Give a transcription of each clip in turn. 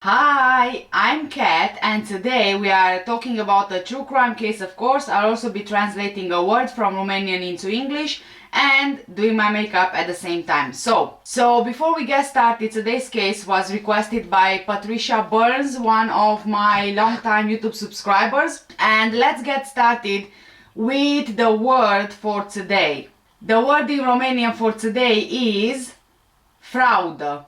Hi, I'm Kat and today we are talking about a true crime case, of course. I'll also be translating a word from Romanian into English and doing my makeup at the same time. So before we get started, today's case was requested by Patricia Burns, one of my longtime YouTube subscribers. And let's get started with the word for today. The word in Romanian for today is fraudă.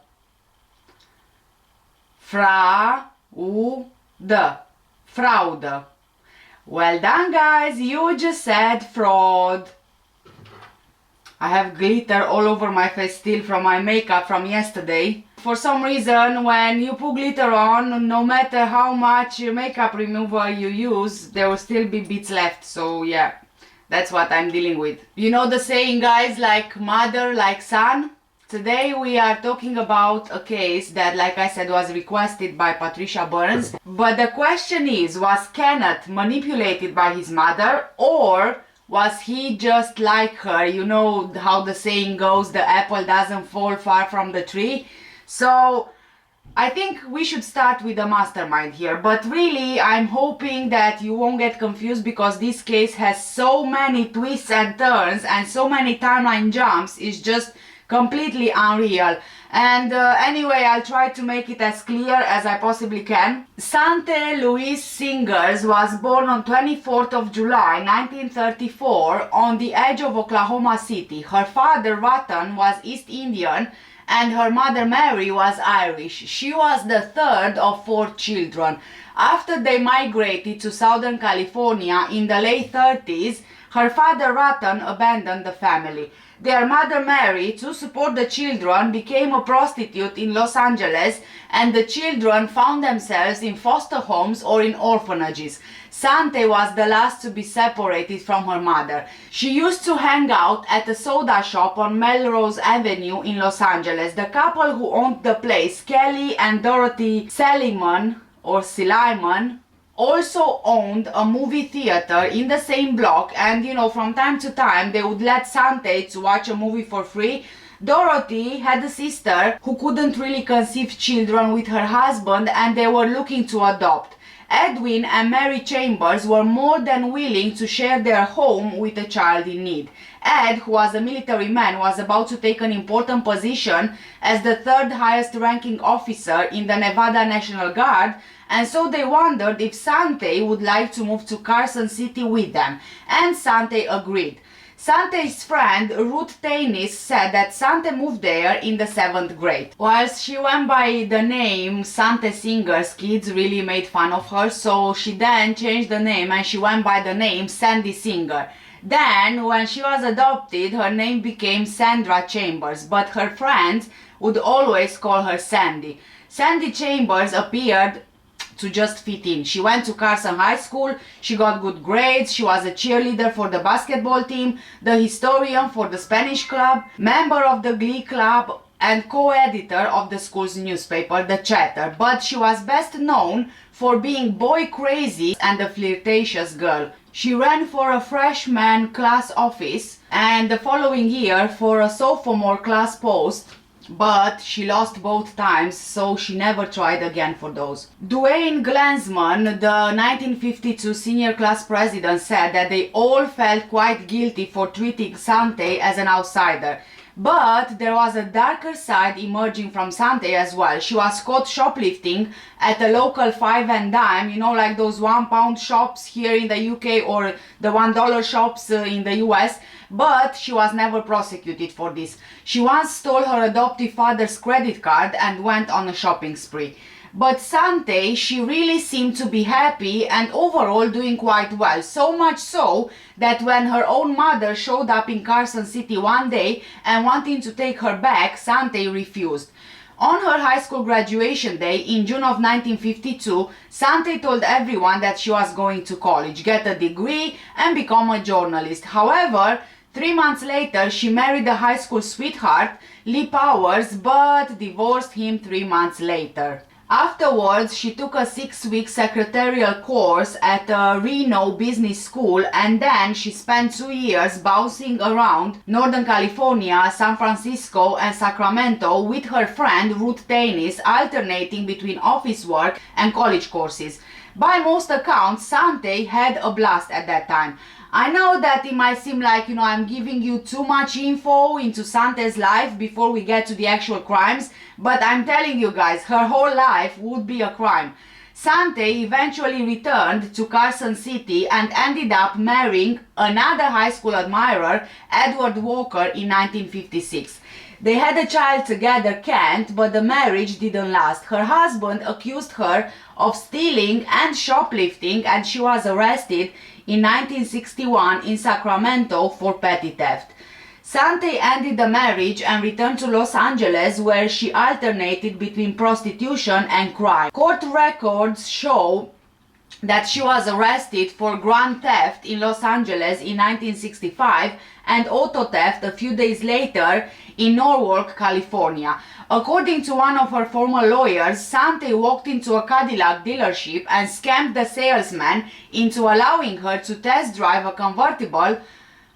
Fraudă. Well done, guys, you just said fraud. I have glitter all over my face still from my makeup from yesterday. For some reason, when you put glitter on, no matter how much makeup remover you use, there will still be bits left. So yeah, that's what I'm dealing with. You know the saying, guys, like mother, like son? Today we are talking about a case that, like I said, was requested by Patricia Burns. But the question is, was Kenneth manipulated by his mother, or was he just like her? You know how the saying goes, the apple doesn't fall far from the tree. So I think we should start with the mastermind here, but really I'm hoping that you won't get confused because this case has so many twists and turns and so many timeline jumps. It's just completely unreal. And anyway, I'll try to make it as clear as I possibly can. Sante Louise Singers was born on 24th of July 1934 on the edge of Oklahoma City. Her father, Rattan, was East Indian and her mother, Mary, was Irish. She was the third of 4 children. After they migrated to Southern California in the late 30s, her father, Rattan, abandoned the family. Their mother, Mary, to support the children, became a prostitute in Los Angeles, and the children found themselves in foster homes or in orphanages. Sante was the last to be separated from her mother. She used to hang out at a soda shop on Melrose Avenue in Los Angeles. The couple who owned the place, Kelly and Dorothy Seligman, or Silaiman, also owned a movie theater in the same block, and you know, from time to time they would let Sante to watch a movie for free. Dorothy had a sister who couldn't really conceive children with her husband, and they were looking to adopt. Edwin and Mary Chambers were more than willing to share their home with a child in need. Ed, who was a military man, was about to take an important position as the 3rd highest ranking officer in the Nevada National Guard, and so they wondered if Sante would like to move to Carson City with them, and Sante agreed. Sante's friend Ruth Tanis said that Sante moved there in the 7th grade. Whilst she went by the name Sante Singers, kids really made fun of her, so she then changed the name and she went by the name Sandy Singer. Then, when she was adopted, her name became Sandra Chambers, but her friends would always call her Sandy. Sandy Chambers appeared to just fit in. She went to Carson High School, she got good grades, she was a cheerleader for the basketball team, the historian for the Spanish club, member of the Glee club, and co-editor of the school's newspaper, The Chatter. But she was best known for being boy crazy and a flirtatious girl. She ran for a freshman class office and the following year for a sophomore class post, but she lost both times, so she never tried again for those. Dwayne Glansman, the 1952 senior class president, said that they all felt quite guilty for treating Sante as an outsider. But there was a darker side emerging from Sante as well. She was caught shoplifting at a local 5 and dime, you know, like those £1 shops here in the UK or the $1 shops in the US, but she was never prosecuted for this. She once stole her adoptive father's credit card and went on a shopping spree. But Sante, she really seemed to be happy and overall doing quite well. So much so that when her own mother showed up in Carson City one day and wanting to take her back, Sante refused. On her high school graduation day in June of 1952, Sante told everyone that she was going to college, get a degree and become a journalist. However, 3 months later, she married a high school sweetheart, Lee Powers, but divorced him 3 months later. Afterwards, she took a 6-week secretarial course at a Reno business school, and then she spent 2 years bouncing around Northern California, San Francisco and Sacramento with her friend Ruth Tanis, alternating between office work and college courses. By most accounts, Sante had a blast at that time. I know that it might seem like, I'm giving you too much info into Sante's life before we get to the actual crimes, but I'm telling you guys, her whole life would be a crime. Sante eventually returned to Carson City and ended up marrying another high school admirer, Edward Walker, in 1956. They had a child together, Kent, but the marriage didn't last. Her husband accused her of stealing and shoplifting, and she was arrested in 1961 in Sacramento for petty theft. Sante ended the marriage and returned to Los Angeles, where she alternated between prostitution and crime. Court records show that she was arrested for grand theft in Los Angeles in 1965 and auto theft a few days later in Norwalk, California. According to one of her former lawyers, Sante walked into a Cadillac dealership and scammed the salesman into allowing her to test drive a convertible,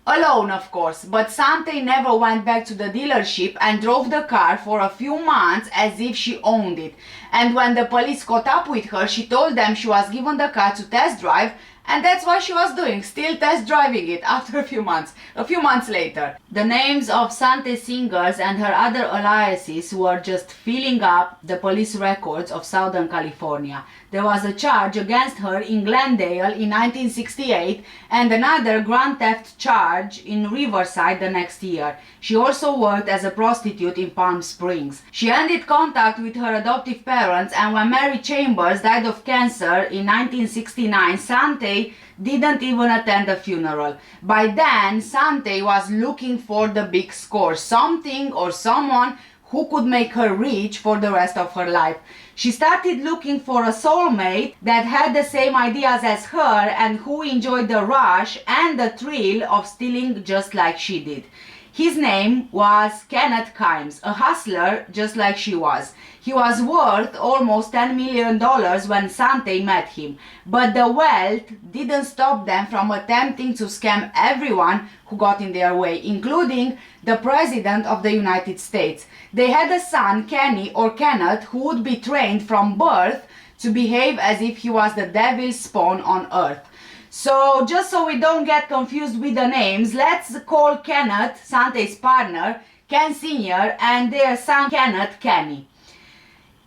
alone of course, but Sante never went back to the dealership and drove the car for a few months as if she owned it. And when the police caught up with her, she told them she was given the car to test drive, and that's what she was doing, still test driving it after a few months later. The names of Sante singers and her other aliases were just filling up the police records of Southern California. There was a charge against her in Glendale in 1968 and another grand theft charge in Riverside the next year. She also worked as a prostitute in Palm Springs. She ended contact with her adoptive parents, and when Mary Chambers died of cancer in 1969, Sante didn't even attend the funeral. By then, Sante was looking for the big score, something or someone who could make her rich for the rest of her life. She started looking for a soulmate that had the same ideas as her and who enjoyed the rush and the thrill of stealing just like she did. His name was Kenneth Kimes, a hustler just like she was. He was worth almost $10 million when Sante met him, but the wealth didn't stop them from attempting to scam everyone who got in their way, including the President of the United States. They had a son, Kenny or Kenneth, who would be trained from birth to behave as if he was the devil's spawn on earth. So, just so we don't get confused with the names, let's call Kenneth, Sante's partner, Ken Sr., and their son Kenneth, Kenny.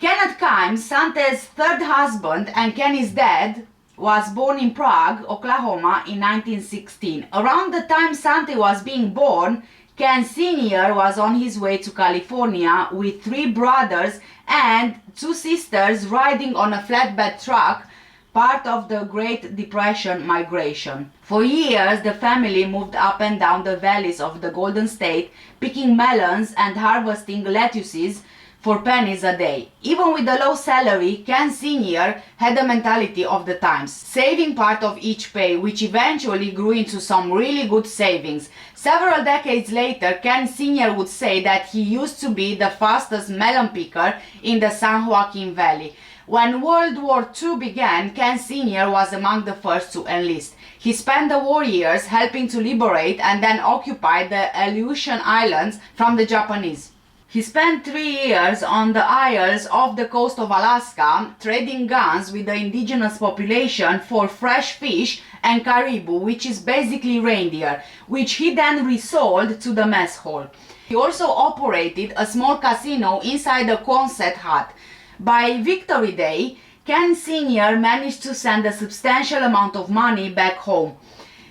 Kenneth Kimes, Sante's third husband and Kenny's dad, was born in Prague, Oklahoma in 1916. Around the time Sante was being born, Ken Sr. was on his way to California with 3 brothers and 2 sisters riding on a flatbed truck, part of the Great Depression migration. For years, the family moved up and down the valleys of the Golden State, picking melons and harvesting lettuces for pennies a day. Even with the low salary, Ken Sr. had the mentality of the times, saving part of each pay, which eventually grew into some really good savings. Several decades later, Ken Sr. would say that he used to be the fastest melon picker in the San Joaquin Valley. When World War II began, Ken Sr. was among the first to enlist. He spent the war years helping to liberate and then occupy the Aleutian Islands from the Japanese. He spent 3 years on the isles off the coast of Alaska, trading guns with the indigenous population for fresh fish and caribou, which is basically reindeer, which he then resold to the mess hall. He also operated a small casino inside a Quonset hut. By Victory Day, Ken Sr. managed to send a substantial amount of money back home.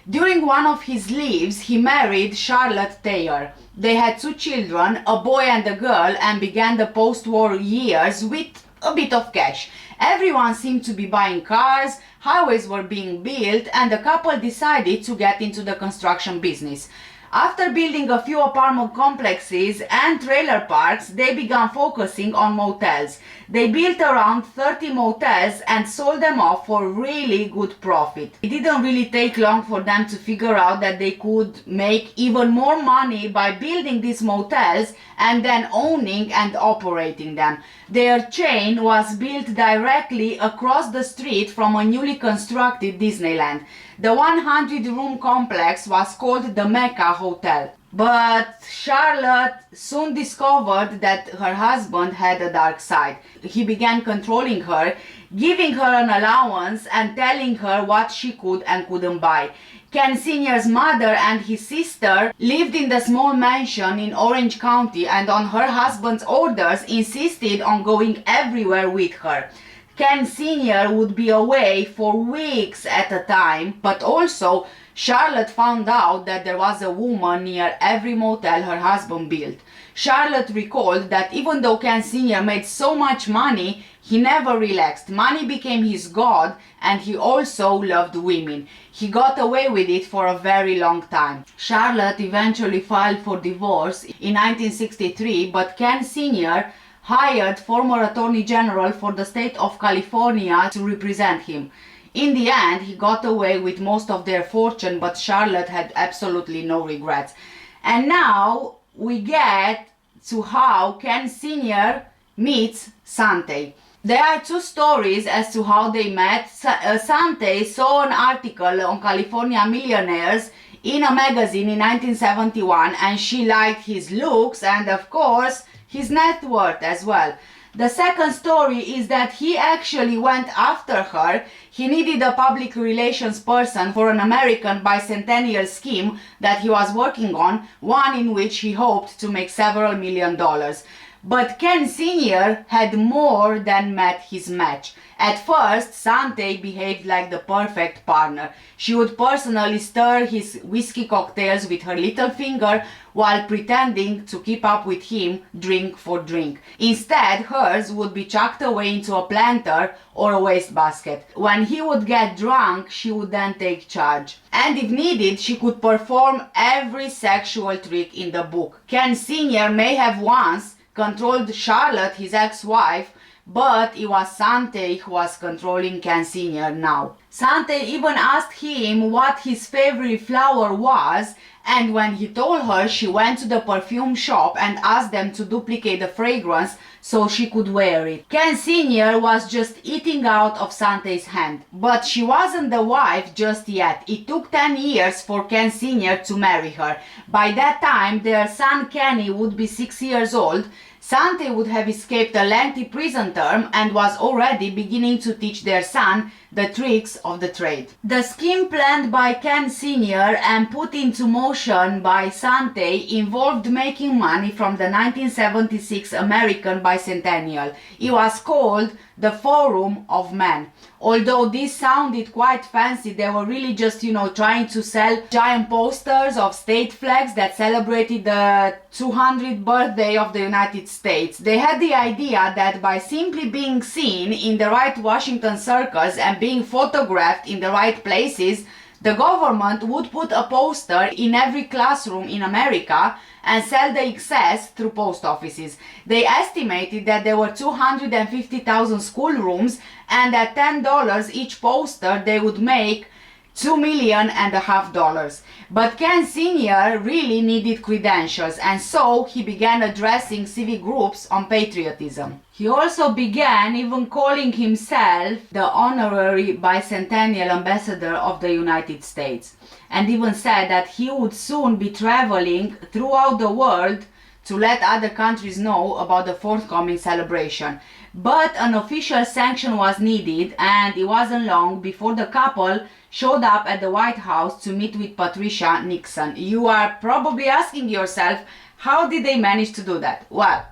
During one of his leaves, he married Charlotte Thayer. They had 2 children, a boy and a girl, and began the post-war years with a bit of cash. Everyone seemed to be buying cars, highways were being built, and the couple decided to get into the construction business. After building a few apartment complexes and trailer parks, they began focusing on motels. They built around 30 motels and sold them off for really good profit. It didn't really take long for them to figure out that they could make even more money by building these motels and then owning and operating them. Their chain was built directly across the street from a newly constructed Disneyland. The 100-room complex was called the Mecca Hotel. But Charlotte soon discovered that her husband had a dark side. He began controlling her, giving her an allowance and telling her what she could and couldn't buy. Ken Sr.'s mother and his sister lived in the small mansion in Orange County and on her husband's orders insisted on going everywhere with her. Ken Sr. would be away for weeks at a time, but also Charlotte found out that there was a woman near every motel her husband built. Charlotte recalled that even though Ken Sr. made so much money, he never relaxed. Money became his god and he also loved women. He got away with it for a very long time. Charlotte eventually filed for divorce in 1963, but Ken Sr. hired former Attorney General for the state of California to represent him. In the end, he got away with most of their fortune, but Charlotte had absolutely no regrets. And now we get to how Ken Sr. meets Sante. There are two stories as to how they met. Sante saw an article on California millionaires in a magazine in 1971 and she liked his looks and of course his net worth as well. The second story is that he actually went after her. He needed a public relations person for an American bicentennial scheme that he was working on, one in which he hoped to make several $1 million. But Ken Sr. had more than met his match. At first, Sante behaved like the perfect partner. She would personally stir his whiskey cocktails with her little finger while pretending to keep up with him drink for drink. Instead, hers would be chucked away into a planter or a wastebasket. When he would get drunk, she would then take charge. And if needed, she could perform every sexual trick in the book. Ken Sr. may have once controlled Charlotte, his ex-wife, but it was Sante who was controlling Ken Sr. now. Sante even asked him what his favorite flower was, and when he told her, she went to the perfume shop and asked them to duplicate the fragrance so she could wear it. Ken Sr. was just eating out of Sante's hand, but she wasn't the wife just yet. It took 10 years for Ken Sr. to marry her. By that time, their son Kenny would be 6 years old. Sante would have escaped a lengthy prison term and was already beginning to teach their son the tricks of the trade. The scheme planned by Ken Sr. and put into motion by Sante involved making money from the 1976 American bicentennial. It was called the Forum of Men. Although this sounded quite fancy, they were really just, trying to sell giant posters of state flags that celebrated the 200th birthday of the United States. They had the idea that by simply being seen in the right Washington circles and being photographed in the right places, the government would put a poster in every classroom in America and sell the excess through post offices. They estimated that there were 250,000 schoolrooms and at $10 each poster they would make $2.5 million. But Ken Sr. really needed credentials and so he began addressing civic groups on patriotism. He also began even calling himself the honorary bicentennial ambassador of the United States and even said that he would soon be traveling throughout the world to let other countries know about the forthcoming celebration. But an official sanction was needed and it wasn't long before the couple showed up at the White House to meet with Patricia Nixon. You are probably asking yourself, how did they manage to do that? Well,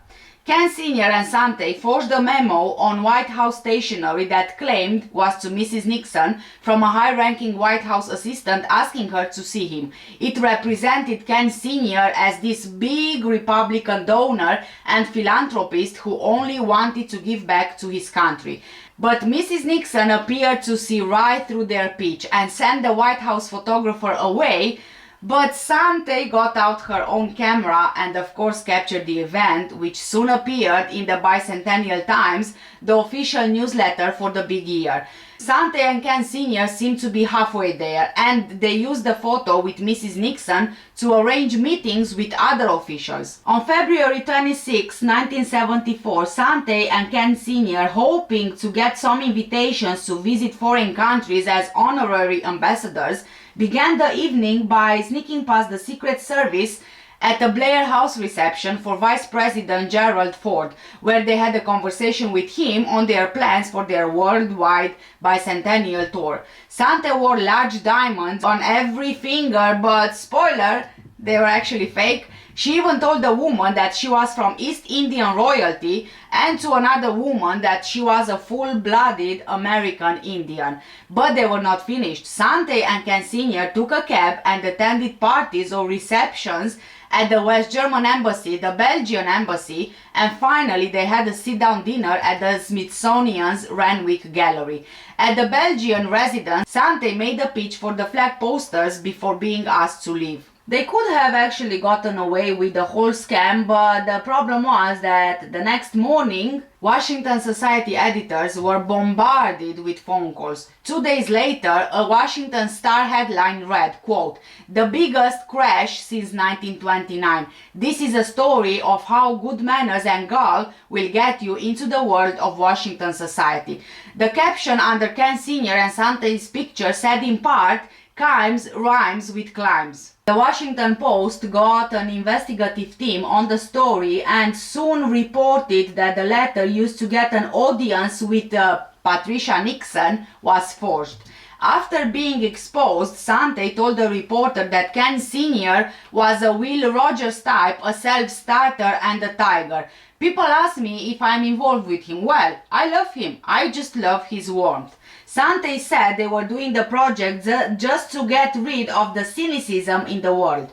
Ken Sr. and Sante forged a memo on White House stationery that claimed was to Mrs. Nixon from a high-ranking White House assistant asking her to see him. It represented Ken Sr. as this big Republican donor and philanthropist who only wanted to give back to his country. But Mrs. Nixon appeared to see right through their pitch and sent the White House photographer away. But Sante got out her own camera and of course captured the event, which soon appeared in the Bicentennial Times, the official newsletter for the big year. Sante and Ken Sr. seemed to be halfway there, and they used the photo with Mrs. Nixon to arrange meetings with other officials. On February 26, 1974, Sante and Ken Sr., hoping to get some invitations to visit foreign countries as honorary ambassadors, began the evening by sneaking past the Secret Service at a Blair House reception for Vice President Gerald Ford, where they had a conversation with him on their plans for their worldwide bicentennial tour. Sante wore large diamonds on every finger, but spoiler, they were actually fake. She even told the woman that she was from East Indian royalty, and to another woman that she was a full-blooded American Indian. But they were not finished. Sante and Ken Sr. took a cab and attended parties or receptions at the West German Embassy, the Belgian Embassy, and finally they had a sit-down dinner at the Smithsonian's Renwick Gallery. At the Belgian residence, Sante made a pitch for the flag posters before being asked to leave. They could have actually gotten away with the whole scam, but the problem was that the next morning, Washington Society editors were bombarded with phone calls. 2 days later, a Washington Star headline read, quote, "The biggest crash since 1929. This is a story of how good manners and gall will get you into the world of Washington Society." The caption under Ken Sr. and Sante's picture said in part, "Kimes rhymes with climbs." The Washington Post got an investigative team on the story and soon reported that the letter used to get an audience with Patricia Nixon was forged. After being exposed, Sante told the reporter that Ken Sr. was a Will Rogers type, a self-starter and a tiger. People ask me if I'm involved with him. Well, I love him. I just love his warmth. Sante said they were doing the project just to get rid of the cynicism in the world.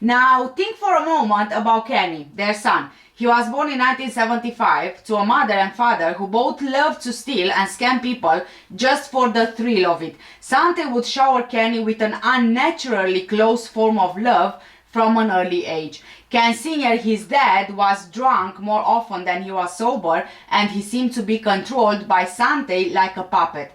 Now, think for a moment about Kenny, their son. He was born in 1975 to a mother and father who both loved to steal and scam people just for the thrill of it. Sante would shower Kenny with an unnaturally close form of love from an early age. Ken Sr., his dad, was drunk more often than he was sober, and he seemed to be controlled by Sante like a puppet.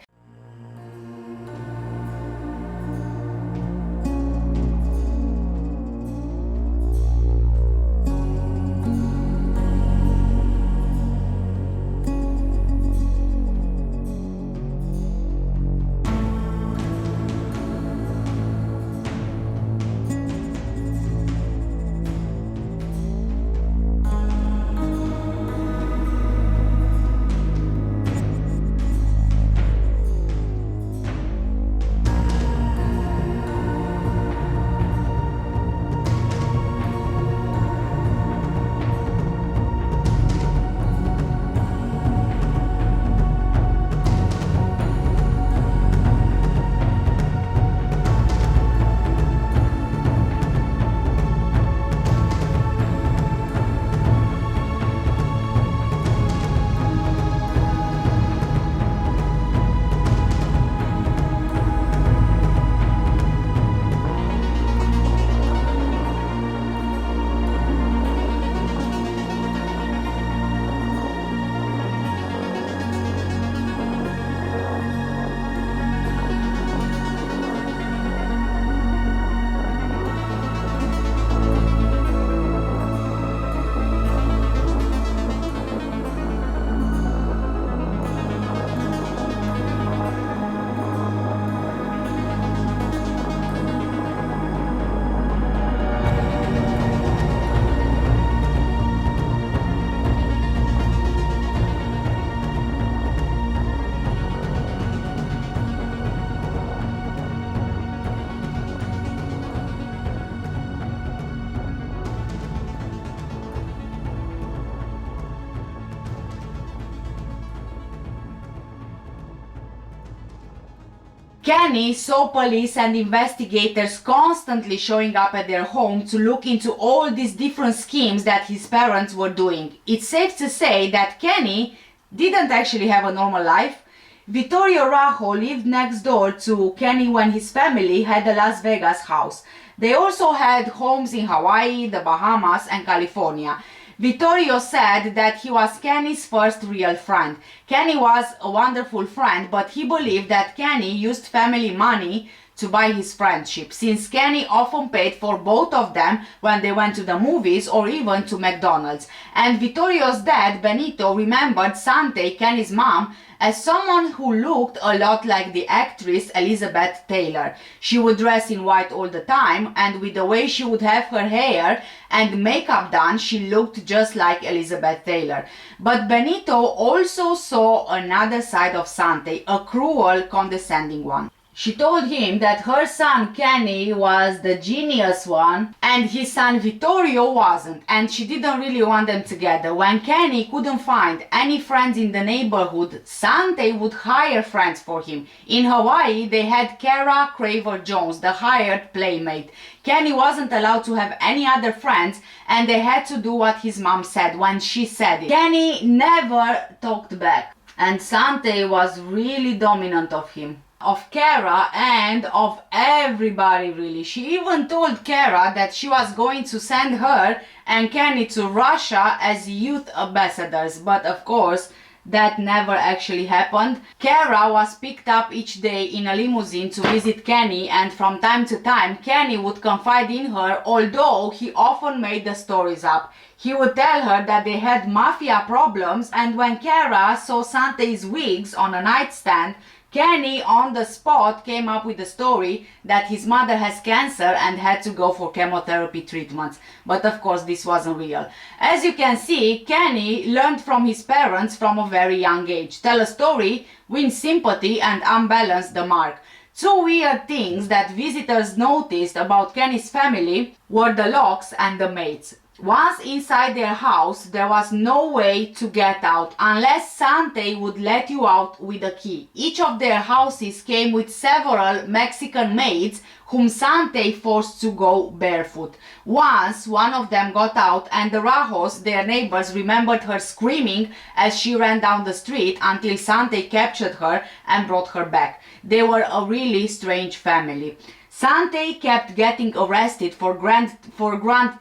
Kenny saw police and investigators constantly showing up at their home to look into all these different schemes that his parents were doing. It's safe to say that Kenny didn't actually have a normal life. Vittorio Rajo lived next door to Kenny when his family had a Las Vegas house. They also had homes in Hawaii, the Bahamas, and California. Vittorio said that he was Kenny's first real friend. Kenny was a wonderful friend, but he believed that Kenny used family money to buy his friendship, since Kenny often paid for both of them when they went to the movies or even to McDonald's. And Vittorio's dad, Benito, remembered Sante, Kenny's mom, as someone who looked a lot like the actress Elizabeth Taylor. She would dress in white all the time, and with the way she would have her hair and makeup done, she looked just like Elizabeth Taylor. But Benito also saw another side of Sante, a cruel, condescending one. She told him that her son Kenny was the genius one and his son Vittorio wasn't, and she didn't really want them together. When Kenny couldn't find any friends in the neighborhood, Sante would hire friends for him. In Hawaii, they had Kara Craver Jones, the hired playmate. Kenny wasn't allowed to have any other friends, and they had to do what his mom said when she said it. Kenny never talked back, and Sante was really dominant of him, of Kara, and of everybody really. She even told Kara that she was going to send her and Kenny to Russia as youth ambassadors, but of course that never actually happened. Kara was picked up each day in a limousine to visit Kenny, and from time to time Kenny would confide in her, although he often made the stories up. He would tell her that they had mafia problems, and when Kara saw Sante's wigs on a nightstand, Kenny on the spot came up with the story that his mother has cancer and had to go for chemotherapy treatments. But of course this wasn't real. As you can see, Kenny learned from his parents from a very young age. Tell a story, win sympathy, and unbalance the mark. Two weird things that visitors noticed about Kenny's family were the locks and the maids. Once inside their house, there was no way to get out unless Sante would let you out with a key. Each of their houses came with several Mexican maids whom Sante forced to go barefoot. Once, one of them got out, and the Rajos, their neighbors, remembered her screaming as she ran down the street until Sante captured her and brought her back. They were a really strange family. Sante kept getting arrested for grand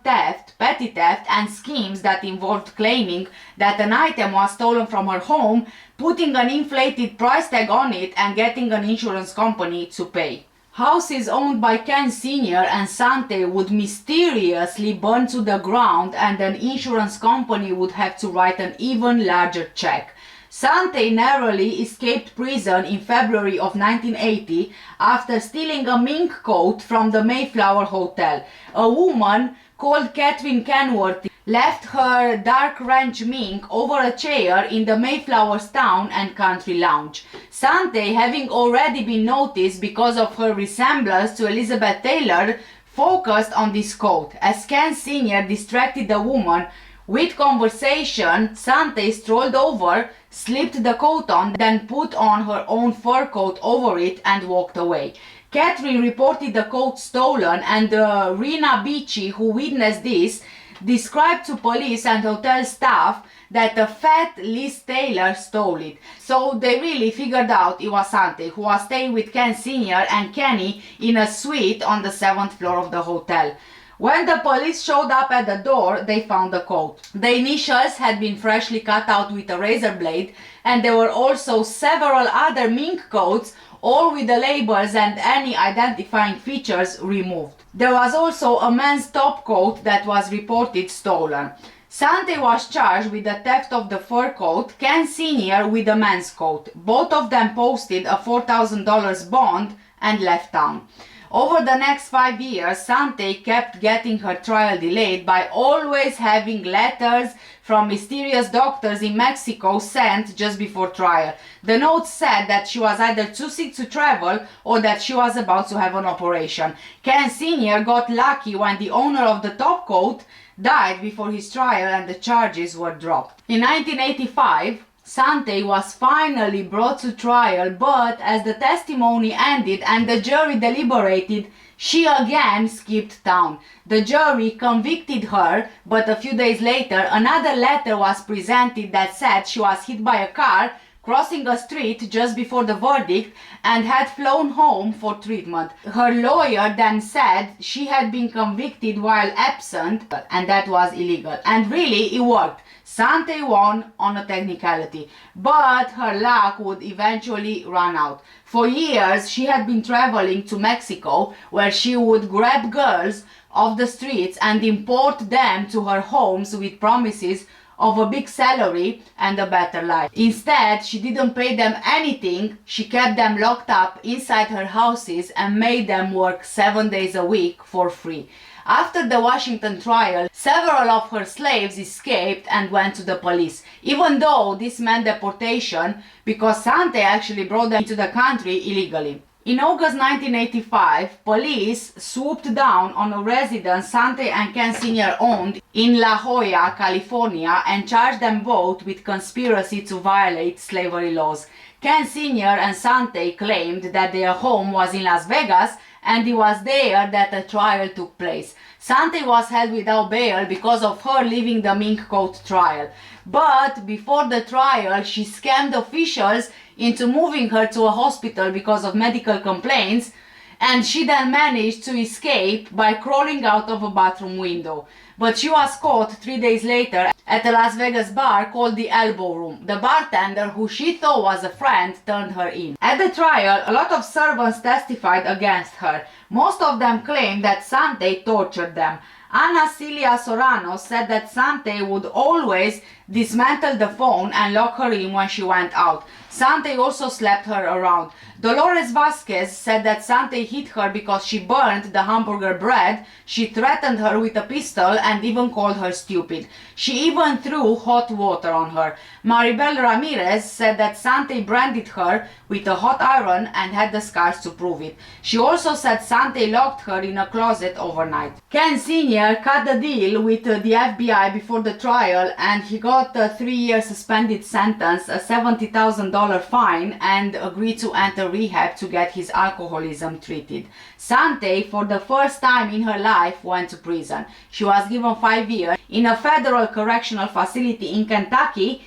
theft, petty theft, and schemes that involved claiming that an item was stolen from her home, putting an inflated price tag on it, and getting an insurance company to pay. Houses owned by Ken Sr. and Sante would mysteriously burn to the ground, and an insurance company would have to write an even larger check. Sante narrowly escaped prison in February of 1980 after stealing a mink coat from the Mayflower Hotel. A woman called Catherine Kenworthy left her dark ranch mink over a chair in the Mayflower's Town and Country Lounge. Sante, having already been noticed because of her resemblance to Elizabeth Taylor, focused on this coat. As Ken Sr. distracted the woman with conversation, Sante strolled over, slipped the coat on, then put on her own fur coat over it and walked away. Catherine reported the coat stolen, and Rena Beachy, who witnessed this, described to police and hotel staff that a fat Liz Taylor stole it. So they really figured out it was Sante, who was staying with Ken Sr. and Kenny in a suite on the 7th floor of the hotel. When the police showed up at the door, they found the coat. The initials had been freshly cut out with a razor blade, and there were also several other mink coats, all with the labels and any identifying features removed. There was also a man's top coat that was reported stolen. Sante was charged with the theft of the fur coat, Ken Sr. with the men's coat. Both of them posted a $4,000 bond and left town. Over the next 5 years, Sante kept getting her trial delayed by always having letters from mysterious doctors in Mexico sent just before trial. The notes said that she was either too sick to travel or that she was about to have an operation. Ken Sr. got lucky when the owner of the top coat died before his trial and the charges were dropped. In 1985, Sante was finally brought to trial, but as the testimony ended and the jury deliberated, she again skipped town. The jury convicted her, but a few days later another letter was presented that said she was hit by a car, crossing a street just before the verdict and had flown home for treatment. Her lawyer then said she had been convicted while absent and that was illegal. And really, it worked. Sante won on a technicality, but her luck would eventually run out. For years, she had been traveling to Mexico, where she would grab girls off the streets and import them to her homes with promises of a big salary and a better life. Instead, she didn't pay them anything. She kept them locked up inside her houses and made them work 7 days a week for free. After the Washington trial, several of her slaves escaped and went to the police, even though this meant deportation because Sante actually brought them into the country illegally. In August 1985, police swooped down on a residence Sante and Ken Sr. owned in La Jolla, California, and charged them both with conspiracy to violate slavery laws. Ken Sr. and Sante claimed that their home was in Las Vegas and it was there that the trial took place. Sante was held without bail because of her leaving the mink coat trial. But before the trial, she scammed officials into moving her to a hospital because of medical complaints, and she then managed to escape by crawling out of a bathroom window. But she was caught 3 days later at a Las Vegas bar called the Elbow Room. The bartender, who she thought was a friend, turned her in. At the trial, a lot of servants testified against her. Most of them claimed that Sante tortured them. Ana Celia Sorano said that Sante would always dismantle the phone and lock her in when she went out. Sante also slapped her around. Dolores Vasquez said that Sante hit her because she burned the hamburger bread. She threatened her with a pistol and even called her stupid. She even threw hot water on her. Maribel Ramirez said that Sante branded her with a hot iron and had the scars to prove it. She also said Sante locked her in a closet overnight. Ken Sr. cut the deal with the FBI before the trial and he got a 3-year suspended sentence, a $70,000 fine, and agreed to enter rehab to get his alcoholism treated. Sante, for the first time in her life, went to prison. She was given 5 years in a federal correctional facility in Kentucky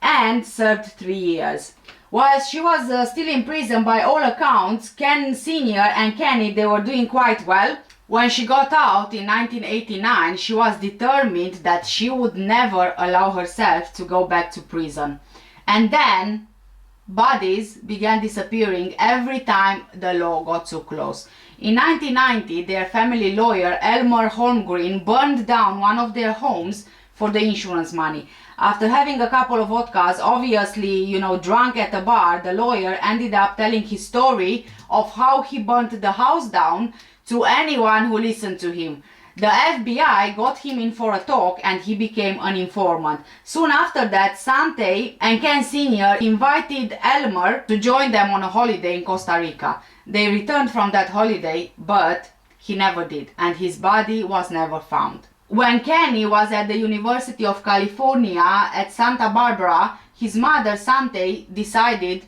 and served 3 years. While she was still in prison, by all accounts, Ken Sr. and Kenny, they were doing quite well. When she got out in 1989, she was determined that she would never allow herself to go back to prison. And then bodies began disappearing every time the law got too close. In 1990, their family lawyer Elmer Holmgreen burned down one of their homes for the insurance money. After having a couple of vodkas, obviously, drunk at a bar, the lawyer ended up telling his story of how he burnt the house down to anyone who listened to him. The FBI got him in for a talk and he became an informant. Soon after that, Sante and Ken Sr. invited Elmer to join them on a holiday in Costa Rica. They returned from that holiday, but he never did, and his body was never found. When Kenny was at the University of California at Santa Barbara, his mother, Sante, decided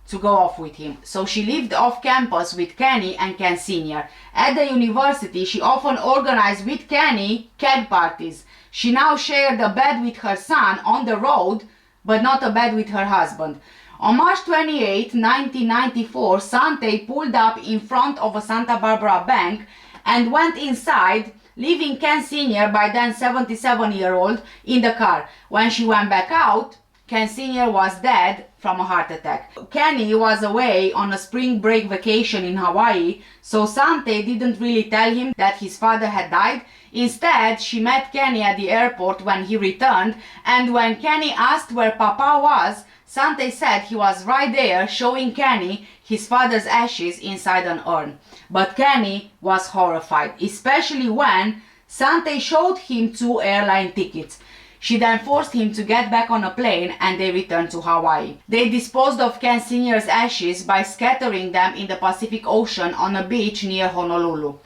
to go off with him. So she lived off campus with Kenny and Ken Sr. At the university, she often organized with Kenny keg parties. She now shared a bed with her son on the road, but not a bed with her husband. On March 28, 1994, Sante pulled up in front of a Santa Barbara bank and went inside, leaving Ken Sr., by then 77-year-old, in the car. When she went back out, Ken Sr. was dead from a heart attack. Kenny was away on a spring break vacation in Hawaii, so Sante didn't really tell him that his father had died. Instead, she met Kenny at the airport when he returned, and when Kenny asked where Papa was, Sante said he was right there, showing Kenny his father's ashes inside an urn. But Kenny was horrified, especially when Sante showed him 2 airline tickets. She then forced him to get back on a plane and they returned to Hawaii. They disposed of Ken Sr.'s ashes by scattering them in the Pacific Ocean on a beach near Honolulu.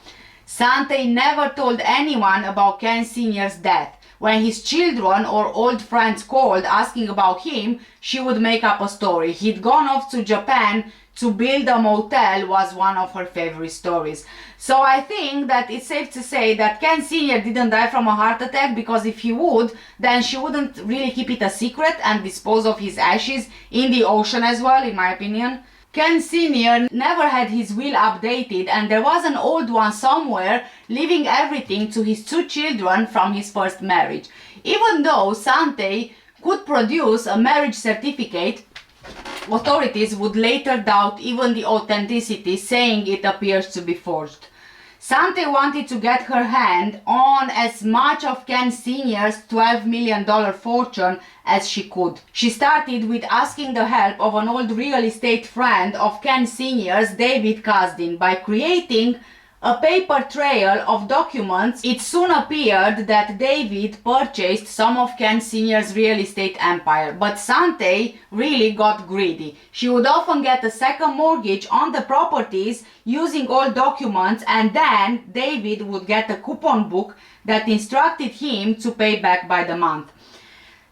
Sante never told anyone about Ken Sr.'s death. when his children or old friends called asking about him, she would make up a story. He'd gone off to Japan to build a motel was one of her favorite stories. So I think that it's safe to say that Ken Sr. didn't die from a heart attack, because if he would, then she wouldn't really keep it a secret and dispose of his ashes in the ocean as well, in my opinion. Ken Sr. never had his will updated, and there was an old one somewhere leaving everything to his 2 children from his first marriage. Even though Sante could produce a marriage certificate, authorities would later doubt even the authenticity, saying it appears to be forged. Sante wanted to get her hand on as much of Ken Sr.'s $12 million fortune as she could. She started with asking the help of an old real estate friend of Ken Sr.'s, David Kasdan, by creating a paper trail of documents. It soon appeared that David purchased some of Ken Sr.'s real estate empire, but Sante really got greedy. She would often get a second mortgage on the properties using old documents, and then David would get a coupon book that instructed him to pay back by the month.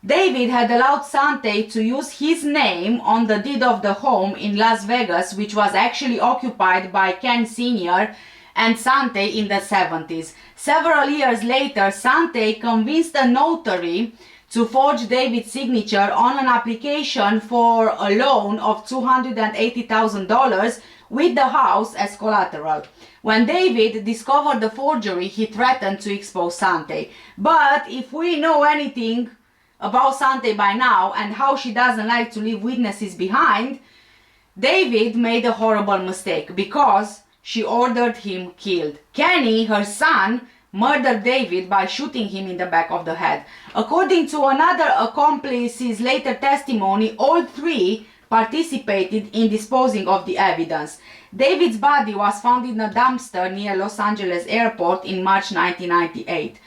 David had allowed Sante to use his name on the deed of the home in Las Vegas, which was actually occupied by Ken Sr. and Sante in the 70s. Several years later, Sante convinced a notary to forge David's signature on an application for a loan of $280,000 with the house as collateral. When David discovered the forgery, he threatened to expose Sante. But if we know anything about Sante by now and how she doesn't like to leave witnesses behind, David made a horrible mistake, because she ordered him killed. Kenny, her son, murdered David by shooting him in the back of the head. According to another accomplice's later testimony, all 3 participated in disposing of the evidence. David's body was found in a dumpster near Los Angeles airport in March 1998.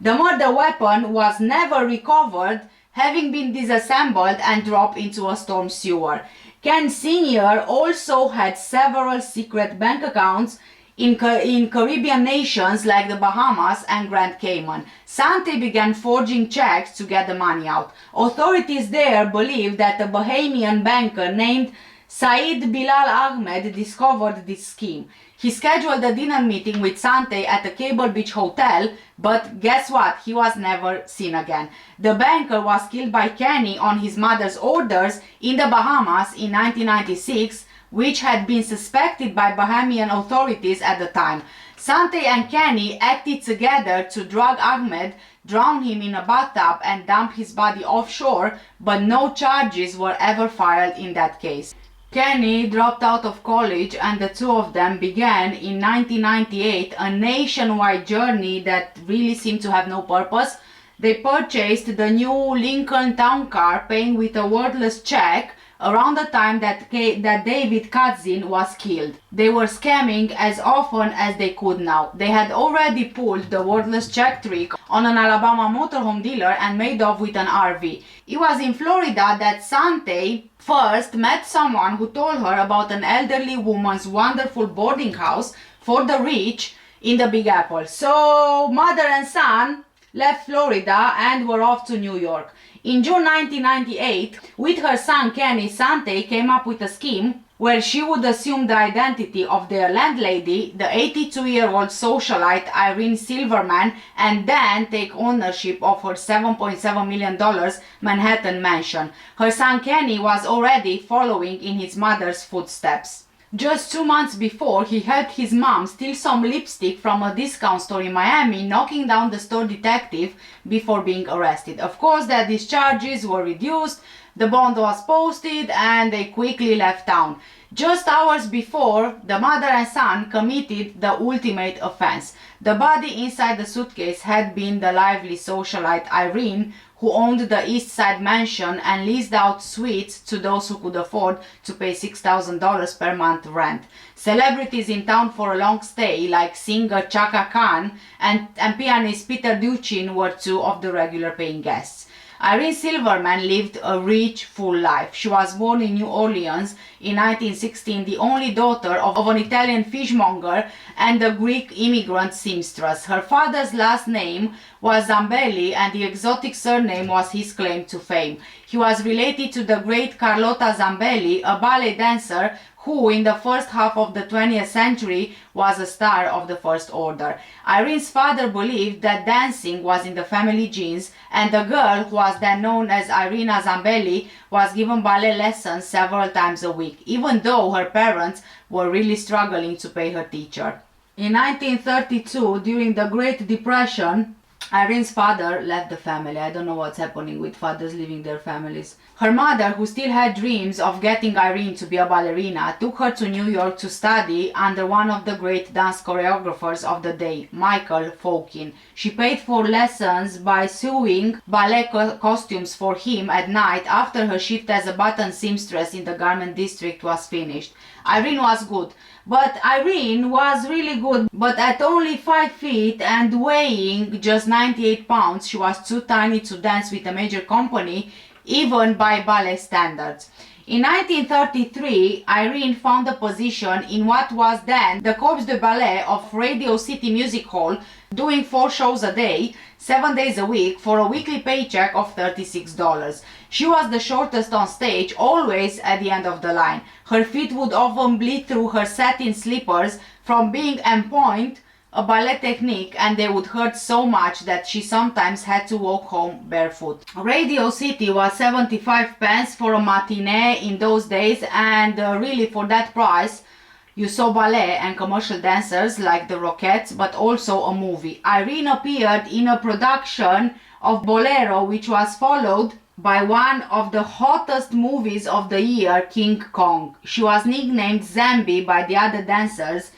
The murder weapon was never recovered, having been disassembled and dropped into a storm sewer. Ken Sr. also had several secret bank accounts in Caribbean nations like the Bahamas and Grand Cayman. Sante began forging checks to get the money out. Authorities there believe that a Bahamian banker named Said Bilal Ahmed discovered this scheme. He scheduled a dinner meeting with Sante at a Cable Beach hotel, but guess what? He was never seen again. The banker was killed by Kenny on his mother's orders in the Bahamas in 1996, which had been suspected by Bahamian authorities at the time. Sante and Kenny acted together to drug Ahmed, drown him in a bathtub and dump his body offshore, but no charges were ever filed in that case. Kenny dropped out of college, and the 2 of them began in 1998 a nationwide journey that really seemed to have no purpose. They purchased the new Lincoln Town Car, paying with a wordless check around the time that David Kasdan was killed. They were scamming as often as they could now. They had already pulled the wordless check trick on an Alabama motorhome dealer and made off with an RV. It was in Florida that Sante first met someone who told her about an elderly woman's wonderful boarding house for the rich in the Big Apple. So mother and son left Florida and were off to New York. In June 1998, with her son Kenny, Sante came up with a scheme where she would assume the identity of their landlady, the 82-year-old socialite Irene Silverman, and then take ownership of her $7.7 million Manhattan mansion. Her son Kenny was already following in his mother's footsteps. Just 2 months before, he helped his mom steal some lipstick from a discount store in Miami, knocking down the store detective before being arrested. Of course, these charges were reduced, the bond was posted, and they quickly left town. Just hours before, the mother and son committed the ultimate offense. The body inside the suitcase had been the lively socialite Irene, who owned the East Side mansion and leased out suites to those who could afford to pay $6,000 per month rent. Celebrities in town for a long stay, like singer Chaka Khan and pianist Peter Duchin, were 2 of the regular paying guests. Irene Silverman lived a rich, full life. She was born in New Orleans in 1916, the only daughter of an Italian fishmonger and a Greek immigrant seamstress. Her father's last name was Zambelli and the exotic surname was his claim to fame. He was related to the great Carlotta Zambelli, a ballet dancer who in the first half of the 20th century was a star of the first order. Irene's father believed that dancing was in the family genes, and the girl, who was then known as Irina Zambelli, was given ballet lessons several times a week, even though her parents were really struggling to pay her teacher. In 1932, during the Great Depression, Irene's father left the family. I don't know what's happening with fathers leaving their families. Her mother, who still had dreams of getting Irene to be a ballerina, took her to New York to study under one of the great dance choreographers of the day, Michael Foukin. She paid for lessons by sewing ballet costumes for him at night after her shift as a button seamstress in the garment district was finished. Irene was good. But Irene was really good, but at only 5 feet and weighing just 98 pounds, she was too tiny to dance with a major company, even by ballet standards. In 1933, Irene found a position in what was then the Corps de Ballet of Radio City Music Hall, doing 4 shows a day, 7 days a week, for a weekly paycheck of $36. She was the shortest on stage, always at the end of the line. Her feet would often bleed through her satin slippers from being on point, a ballet technique, and they would hurt so much that she sometimes had to walk home barefoot. Radio City was 75 pence for a matinee in those days, and really for that price you saw ballet and commercial dancers like the Rockettes, but also a movie. Irene appeared in a production of Bolero, which was followed by one of the hottest movies of the year, King Kong. She was nicknamed Zambi by the other dancers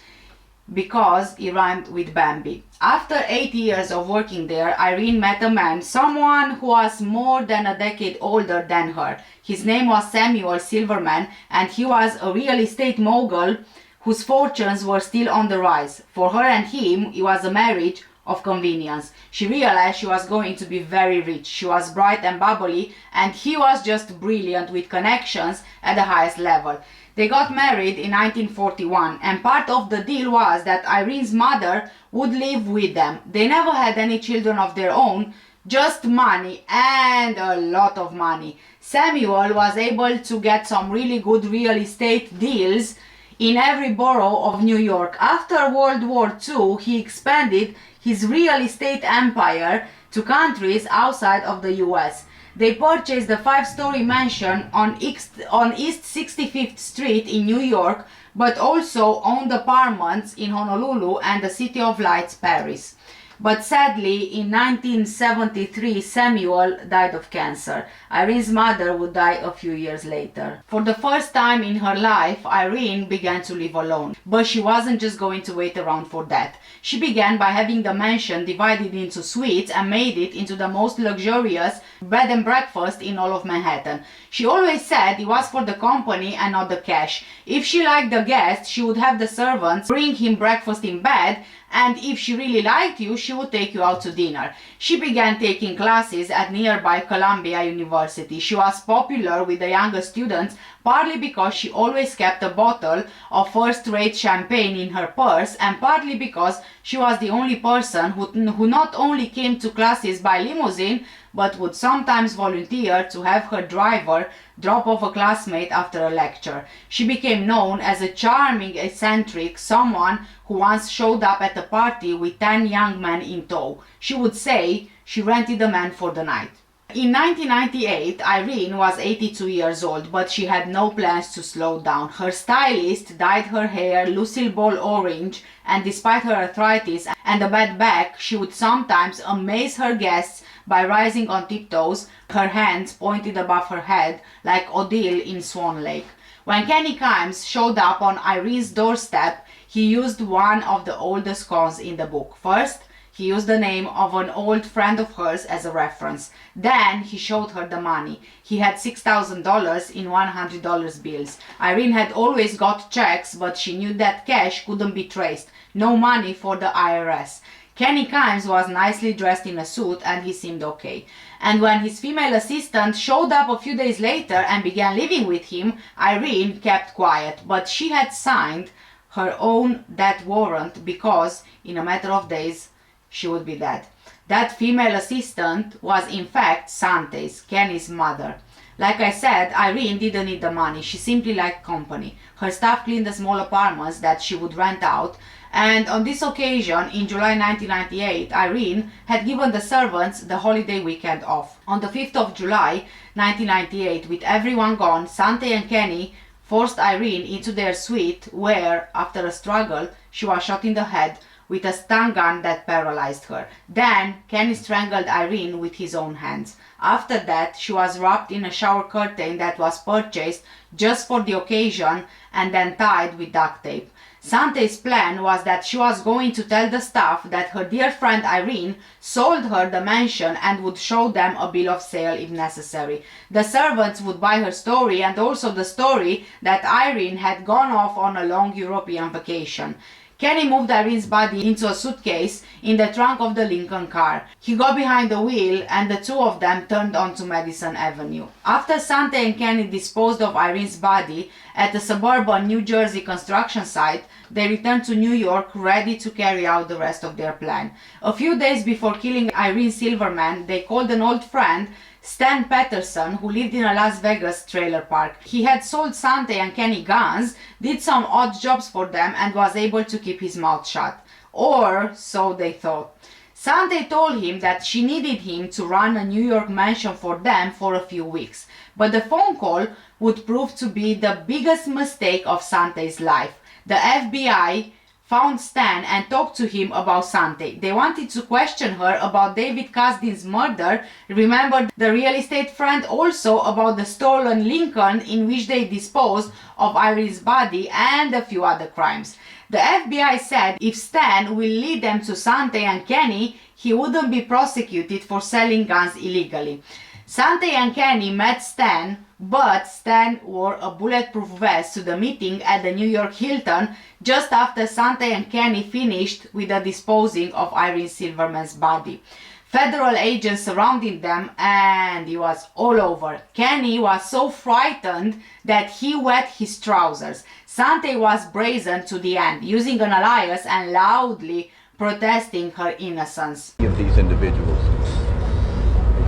because it rhymed with Bambi. After 8 years of working there, Irene met a man, someone who was more than a decade older than her. His name was Samuel Silverman, and he was a real estate mogul whose fortunes were still on the rise. For her and him, it was a marriage of convenience. She realized she was going to be very rich. She was bright and bubbly, and he was just brilliant with connections at the highest level. They got married in 1941, and part of the deal was that Irene's mother would live with them. They never had any children of their own, just money, and a lot of money. Samuel was able to get some really good real estate deals in every borough of New York. After World War II, he expanded his real estate empire to countries outside of the US. They purchased a 5-story mansion on East 65th Street in New York, but also owned apartments in Honolulu and the City of Lights, Paris. But sadly, in 1973, Samuel died of cancer. Irene's mother would die a few years later. For the first time in her life, Irene began to live alone. But she wasn't just going to wait around for that. She began by having the mansion divided into suites and made it into the most luxurious bed and breakfast in all of Manhattan. She always said it was for the company and not the cash. If she liked the guests, she would have the servants bring him breakfast in bed, and if she really liked you, she would take you out to dinner. She began taking classes at nearby Columbia University. She was popular with the younger students, partly because she always kept a bottle of first-rate champagne in her purse, and partly because she was the only person who not only came to classes by limousine, but would sometimes volunteer to have her driver drop off a classmate after a lecture. She became known as a charming eccentric, someone who once showed up at a party with 10 young men in tow. She would say she rented a man for the night. In 1998, Irene was 82 years old, but she had no plans to slow down. Her stylist dyed her hair Lucille Ball orange, and despite her arthritis and a bad back, she would sometimes amaze her guests by rising on tiptoes, her hands pointed above her head like Odile in Swan Lake. When Kenny Kimes showed up on Irene's doorstep, he used one of the oldest cons in the book. First, he used the name of an old friend of hers as a reference. Then he showed her the money. He had $6,000 in $100 bills. Irene had always got checks, but she knew that cash couldn't be traced. No money for the IRS. Kenny Kimes was nicely dressed in a suit and he seemed okay. And when his female assistant showed up a few days later and began living with him, Irene kept quiet, but she had signed her own death warrant because in a matter of days she would be dead. That female assistant was in fact Sante's, Kenny's mother. Like I said, Irene didn't need the money, she simply liked company. Her staff cleaned the small apartments that she would rent out, and on this occasion, in July 1998, Irene had given the servants the holiday weekend off. On the 5th of July 1998, with everyone gone, Sante and Kenny forced Irene into their suite where, after a struggle, she was shot in the head with a stun gun that paralyzed her. Then, Kenny strangled Irene with his own hands. After that, she was wrapped in a shower curtain that was purchased just for the occasion and then tied with duct tape. Sante's plan was that she was going to tell the staff that her dear friend Irene sold her the mansion and would show them a bill of sale if necessary. The servants would buy her story and also the story that Irene had gone off on a long European vacation. Kenny moved Irene's body into a suitcase in the trunk of the Lincoln car. He got behind the wheel and the two of them turned onto Madison Avenue. After Sante and Kenny disposed of Irene's body at a suburban New Jersey construction site, they returned to New York ready to carry out the rest of their plan. A few days before killing Irene Silverman, they called an old friend, Stan Patterson, who lived in a Las Vegas trailer park. He had sold Sante and Kenny guns, did some odd jobs for them and was able to keep his mouth shut. Or so they thought. Sante told him that she needed him to run a New York mansion for them for a few weeks. But the phone call would prove to be the biggest mistake of Sante's life. The FBI found Stan and talked to him about Sante. They wanted to question her about David Kasdan's murder, remember the real estate friend, also about the stolen Lincoln in which they disposed of Irene's body, and a few other crimes. The FBI said if Stan will lead them to Sante and Kenny, he wouldn't be prosecuted for selling guns illegally. Sante and Kenny met Stan, but Stan wore a bulletproof vest to the meeting at the New York Hilton just after Sante and Kenny finished with the disposing of Irene Silverman's body. Federal agents surrounded them and it was all over. Kenny was so frightened that he wet his trousers. Sante was brazen to the end, using an alias and loudly protesting her innocence. Of these individuals.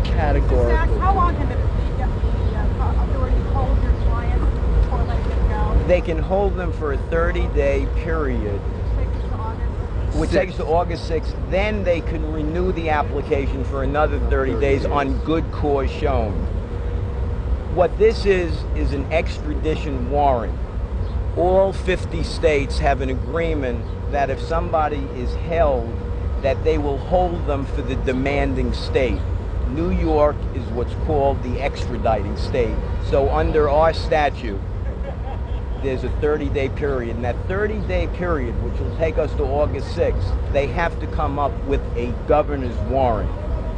Categorical. How long can the authorities hold your clients before letting them go? They can hold them for a 30-day period, which takes to August 6th. Then they can renew the application for another 30 days on good cause shown. What this is an extradition warrant. All 50 states have an agreement that if somebody is held, that they will hold them for the demanding state. New York is what's called the extraditing state. So under our statute, there's a 30-day period. And that 30-day period, which will take us to August 6th, they have to come up with a governor's warrant.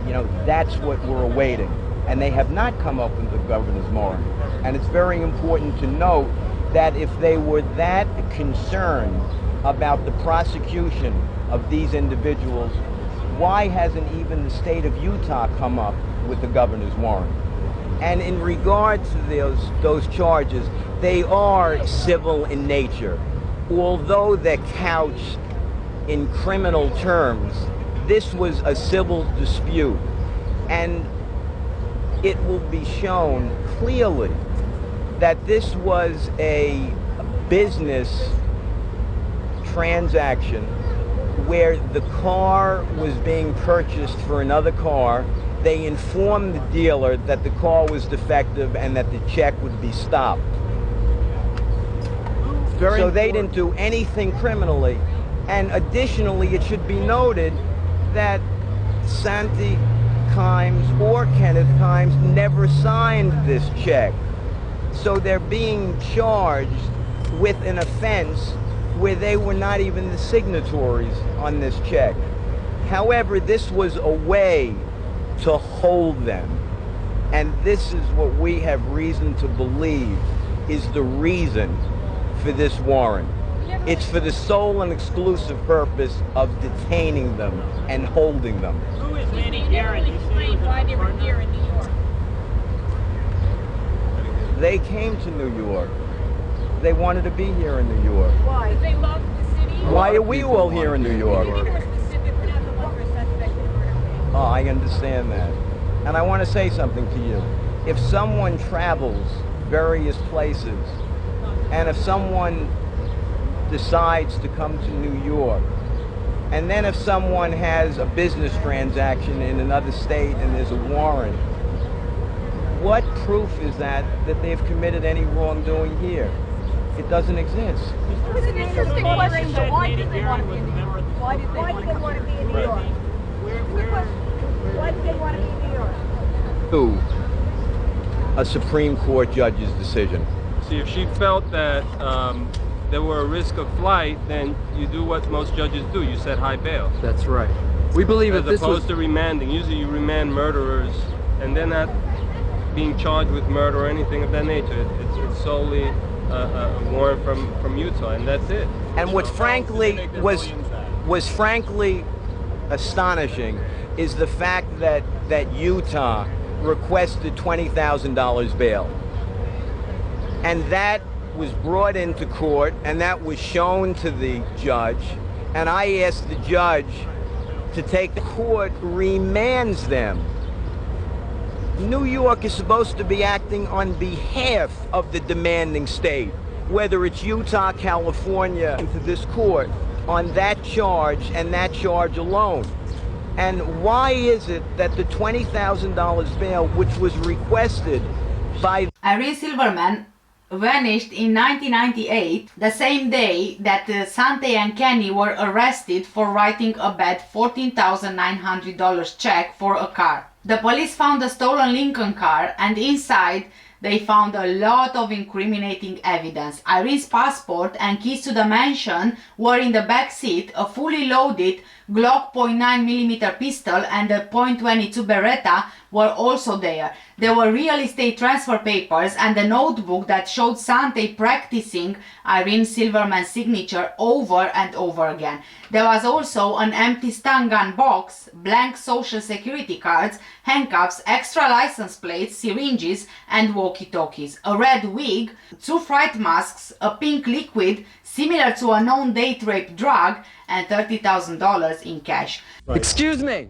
You know, that's what we're awaiting. And they have not come up with a governor's warrant. And it's very important to note that if they were that concerned about the prosecution of these individuals, why hasn't even the state of Utah come up with the governor's warrant? And in regard to those charges, they are civil in nature. Although they're couched in criminal terms, this was a civil dispute. And it will be shown clearly that this was a business transaction where the car was being purchased for another car. They informed the dealer that the car was defective and that the check would be stopped. So they didn't do anything criminally. And additionally, it should be noted that Sante Kimes or Kenneth Kimes never signed this check. So they're being charged with an offense where they were not even the signatories on this check. However, this was a way to hold them. And this is what we have reason to believe is the reason for this warrant. It's for the sole and exclusive purpose of detaining them and holding them. Who is Manny Garrett? You say why they were here in New York. They came to New York. They wanted to be here in New York. Why? They love the city. Why are we all here in New York? Maybe they were specific, we're not the one who are suspect in murder. Oh, I understand that. And I want to say something to you. If someone travels various places, and if someone decides to come to New York, and then if someone has a business transaction in another state and there's a warrant, what proof is that they've committed any wrongdoing here? It doesn't exist. It was an interesting question, but why did they want to be in New York? Why did they want to be in New York? Good question. Why did they want to be in New York? Who? A Supreme Court judge's decision. See, if she felt that there were a risk of flight, then you do what most judges do. You set high bail. That's right. We believe As if this opposed was to remanding. Usually you remand murderers and they're not being charged with murder or anything of that nature. It's solely a warrant from Utah, and that's it. And what frankly was frankly astonishing is the fact that Utah requested $20,000 bail. And that was brought into court, and that was shown to the judge. And I asked the judge to take the court remands them. New York is supposed to be acting on behalf of the demanding state, whether it's Utah, California, into this court on that charge and that charge alone. And why is it that the $20,000 bail, which was requested by Irene Silverman vanished in 1998, the same day that Sante and Kenny were arrested for writing a bad $14,900 check for a car. The police found a stolen Lincoln car, and inside they found a lot of incriminating evidence. Irene's passport and keys to the mansion were in the back seat. A fully loaded Glock .9mm pistol and a .22 Beretta were also there. There were real estate transfer papers and a notebook that showed Sante practicing Irene Silverman's signature over and over again. There was also an empty stun gun box, blank social security cards, handcuffs, extra license plates, syringes and walkie-talkies, a red wig, 2 fright masks, a pink liquid similar to a known date rape drug, and $30,000 in cash. Excuse me.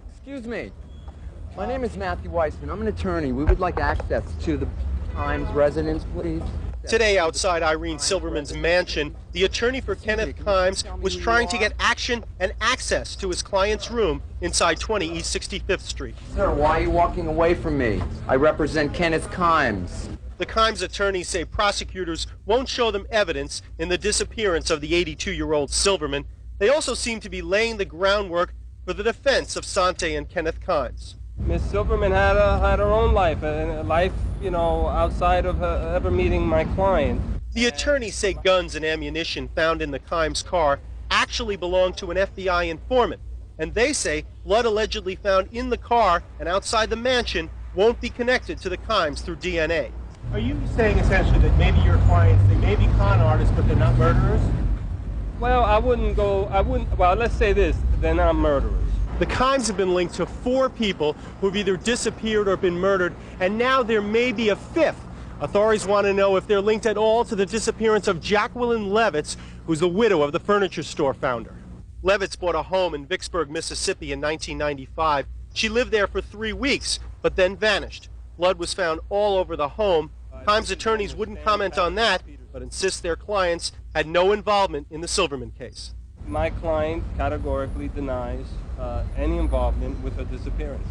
My name is Matthew Weissman. I'm an attorney. We would like access to the Times residence, please. Today, outside Irene Silverman's mansion, the attorney for Kenneth Kimes was trying to get action and access to his client's room inside 20 East 65th Street. Sir, why are you walking away from me? I represent Kenneth Kimes. The Kimes attorneys say prosecutors won't show them evidence in the disappearance of the 82-year-old Silverman. They also seem to be laying the groundwork for the defense of Sante and Kenneth Kimes. Miss Silverman had her own life, a life, outside of her ever meeting my client. The attorneys say guns and ammunition found in the Kimes car actually belonged to an FBI informant, and they say blood allegedly found in the car and outside the mansion won't be connected to the Kimes through DNA. Are you saying essentially that maybe your clients, they may be con artists, but they're not murderers? Well, well, let's say this, they're not murderers. The Kimes have been linked to 4 people who've either disappeared or been murdered, and now there may be a 5th. Authorities want to know if they're linked at all to the disappearance of Jacqueline Levitz, who's the widow of the furniture store founder. Levitz bought a home in Vicksburg, Mississippi in 1995. She lived there for 3 weeks, but then vanished. Blood was found all over the home. Kimes attorneys wouldn't comment on that, but insist their clients had no involvement in the Silverman case. My client categorically denies any involvement with her disappearance.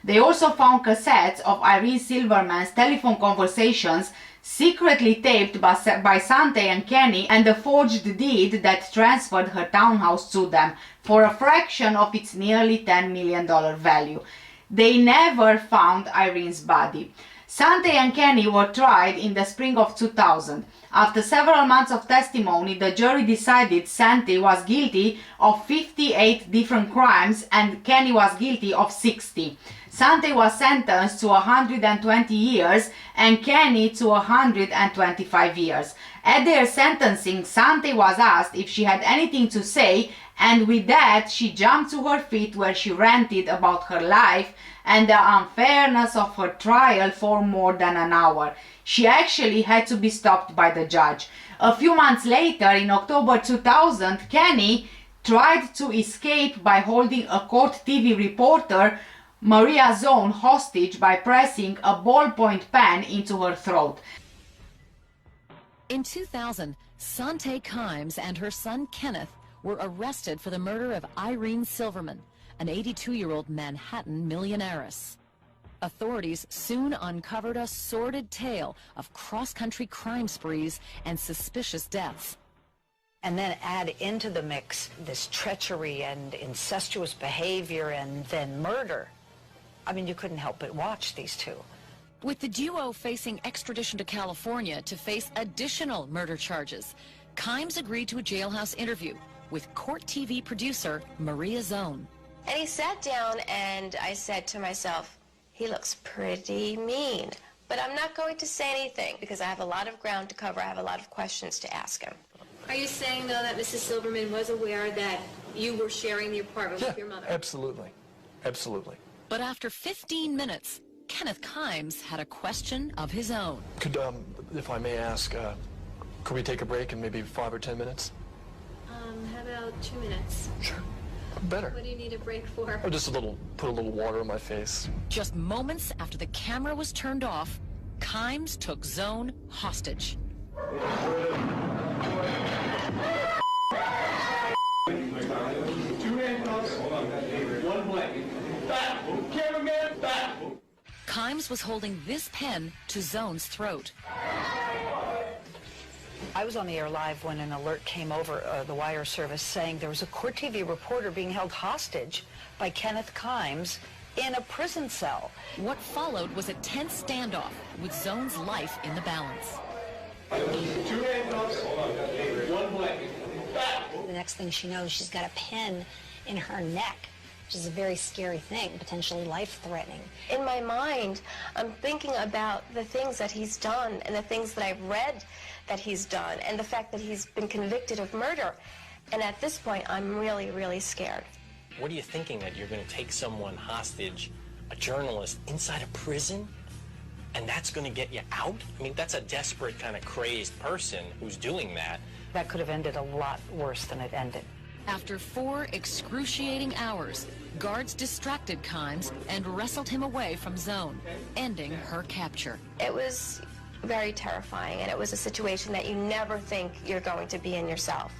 They also found cassettes of Irene Silverman's telephone conversations secretly taped by Sante and Kenny, and a forged deed that transferred her townhouse to them for a fraction of its nearly $10 million value. They never found Irene's body. Sante and Kenny were tried in the spring of 2000. After several months of testimony, the jury decided Sante was guilty of 58 different crimes and Kenny was guilty of 60. Sante was sentenced to 120 years and Kenny to 125 years. At their sentencing, Sante was asked if she had anything to say, and with that she jumped to her feet where she ranted about her life and the unfairness of her trial for more than an hour. She actually had to be stopped by the judge. A few months later, in October 2000, Kenny tried to escape by holding a court TV reporter, Maria Zone, hostage by pressing a ballpoint pen into her throat. In 2000, Sante Kimes and her son Kenneth were arrested for the murder of Irene Silverman, an 82-year-old Manhattan millionairess. Authorities soon uncovered a sordid tale of cross-country crime sprees and suspicious deaths. And then add into the mix this treachery and incestuous behavior and then murder. I mean, you couldn't help but watch these two. With the duo facing extradition to California to face additional murder charges, Kimes agreed to a jailhouse interview with court TV producer Maria Zone. And he sat down and I said to myself, he looks pretty mean, but I'm not going to say anything because I have a lot of ground to cover. I have a lot of questions to ask him. Are you saying, though, that Mrs. Silverman was aware that you were sharing the apartment with your mother? Absolutely. Absolutely. But after 15 minutes, Kenneth Kimes had a question of his own. Could, if I may ask, could we take a break in maybe 5 or 10 minutes? How about 2 minutes? Sure. Better. What do you need a break for? Oh, just put a little water on my face. Just moments after the camera was turned off, Kimes took Zone hostage. Kimes was holding this pen to Zone's throat. I was on the air live when an alert came over the wire service saying there was a court TV reporter being held hostage by Kenneth Kimes in a prison cell. What followed was a tense standoff with Zone's life in the balance. The next thing she knows, she's got a pin in her neck, which is a very scary thing, potentially life-threatening. In my mind, I'm thinking about the things that he's done and the things that I've read that he's done and the fact that he's been convicted of murder. And at this point, I'm really, really scared. What are you thinking, that you're going to take someone hostage, a journalist, inside a prison? And that's going to get you out? I mean, that's a desperate kind of crazed person who's doing that. That could have ended a lot worse than it ended. After 4 excruciating hours, guards distracted Kimes and wrestled him away from Zone, ending her capture. It was very terrifying, and it was a situation that you never think you're going to be in yourself.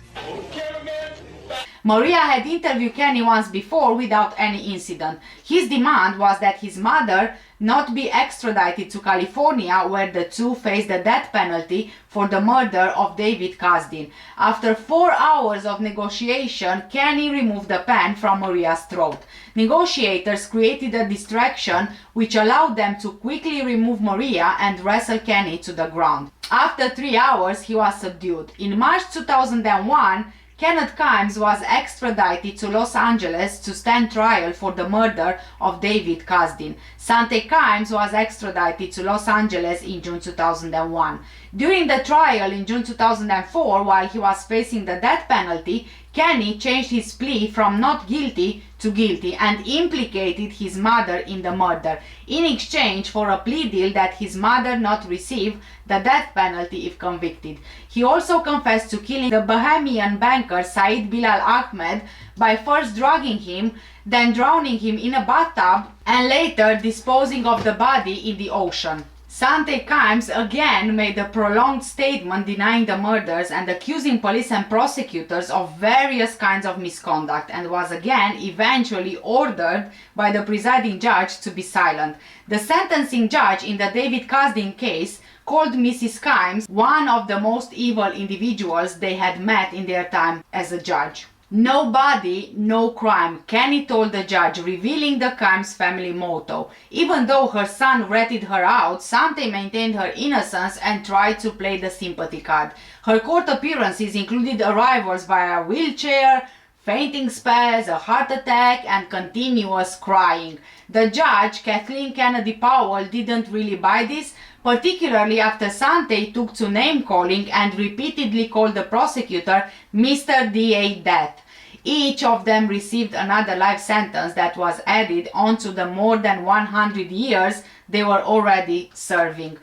Maria had interviewed Kenny once before without any incident. His demand was that his mother not be extradited to California, where the two faced the death penalty for the murder of David Kasdan. After 4 hours of negotiation, Kenny removed the pen from Maria's throat. Negotiators created a distraction which allowed them to quickly remove Maria and wrestle Kenny to the ground. After 3 hours, he was subdued. In March 2001, Kenneth Kimes was extradited to Los Angeles to stand trial for the murder of David Kasdan. Sante Kimes was extradited to Los Angeles in June 2001. During the trial in June 2004, while he was facing the death penalty, Kenny changed his plea from not guilty to guilty and implicated his mother in the murder, in exchange for a plea deal that his mother not receive the death penalty if convicted. He also confessed to killing the Bahamian banker Said Bilal Ahmed by first drugging him, then drowning him in a bathtub, and later disposing of the body in the ocean. Sante Kimes again made a prolonged statement denying the murders and accusing police and prosecutors of various kinds of misconduct, and was again eventually ordered by the presiding judge to be silent. The sentencing judge in the David Kasdan case called Mrs. Kimes one of the most evil individuals they had met in their time as a judge. No body, no crime, Kenny told the judge, revealing the Kimes family motto. Even though her son ratted her out, Sante maintained her innocence and tried to play the sympathy card. Her court appearances included arrivals via wheelchair, fainting spells, a heart attack, and continuous crying. The judge, Kathleen Kennedy Powell, didn't really buy this, particularly after Sante took to name-calling and repeatedly called the prosecutor Mr. DA Death. Each of them received another life sentence that was added onto the more than 100 years they were already serving.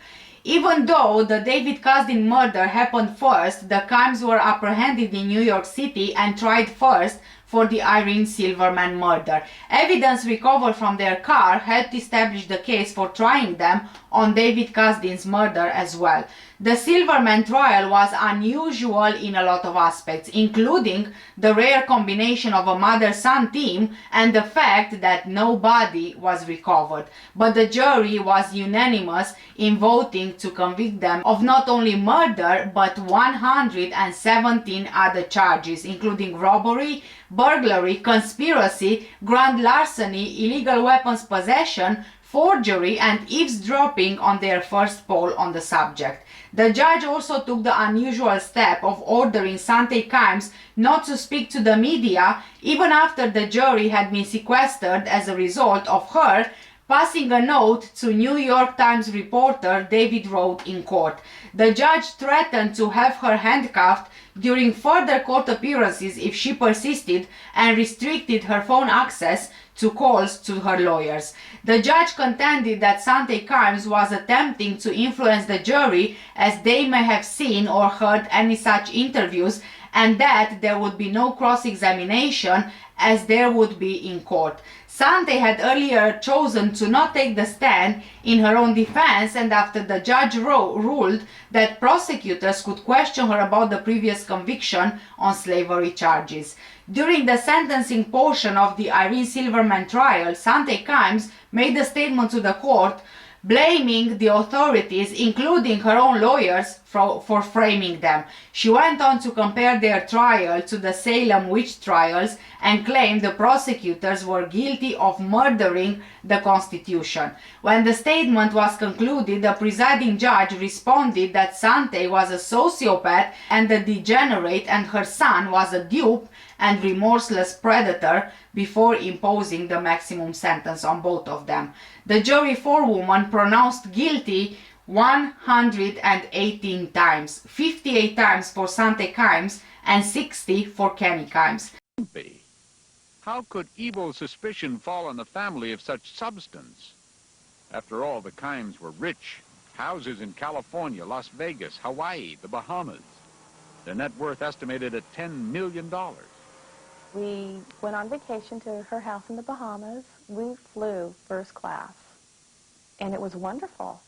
Even though the David Kasdan murder happened first, the Kimes were apprehended in New York City and tried first for the Irene Silverman murder. Evidence recovered from their car helped establish the case for trying them on David Kasdan's murder as well. The Silverman trial was unusual in a lot of aspects, including the rare combination of a mother-son team and the fact that no body was recovered. But the jury was unanimous in voting to convict them of not only murder but 117 other charges, including robbery, burglary, conspiracy, grand larceny, illegal weapons possession, forgery, and eavesdropping on their first poll on the subject. The judge also took the unusual step of ordering Sante Kimes not to speak to the media even after the jury had been sequestered as a result of her passing a note to New York Times reporter David Rohde in court. The judge threatened to have her handcuffed during further court appearances if she persisted and restricted her phone access to calls to her lawyers. The judge contended that Sante Kimes was attempting to influence the jury as they may have seen or heard any such interviews and that there would be no cross-examination as there would be in court. Sante had earlier chosen to not take the stand in her own defense, and after the judge ruled that prosecutors could question her about the previous conviction on slavery charges. During the sentencing portion of the Irene Silverman trial, Sante Kimes made a statement to the court blaming the authorities, including her own lawyers, for framing them. She went on to compare their trial to the Salem witch trials and claimed the prosecutors were guilty of murdering the Constitution. When the statement was concluded, the presiding judge responded that Sante was a sociopath and a degenerate and her son was a dupe and remorseless predator before imposing the maximum sentence on both of them. The jury forewoman pronounced guilty 118 times, 58 times for Sante Kimes and 60 for Kenny Kimes. How could evil suspicion fall on the family of such substance? After all, the Kimes were rich. Houses in California, Las Vegas, Hawaii, the Bahamas. Their net worth estimated at $10 million. We went on vacation to her house in the Bahamas. We flew first class, and it was wonderful.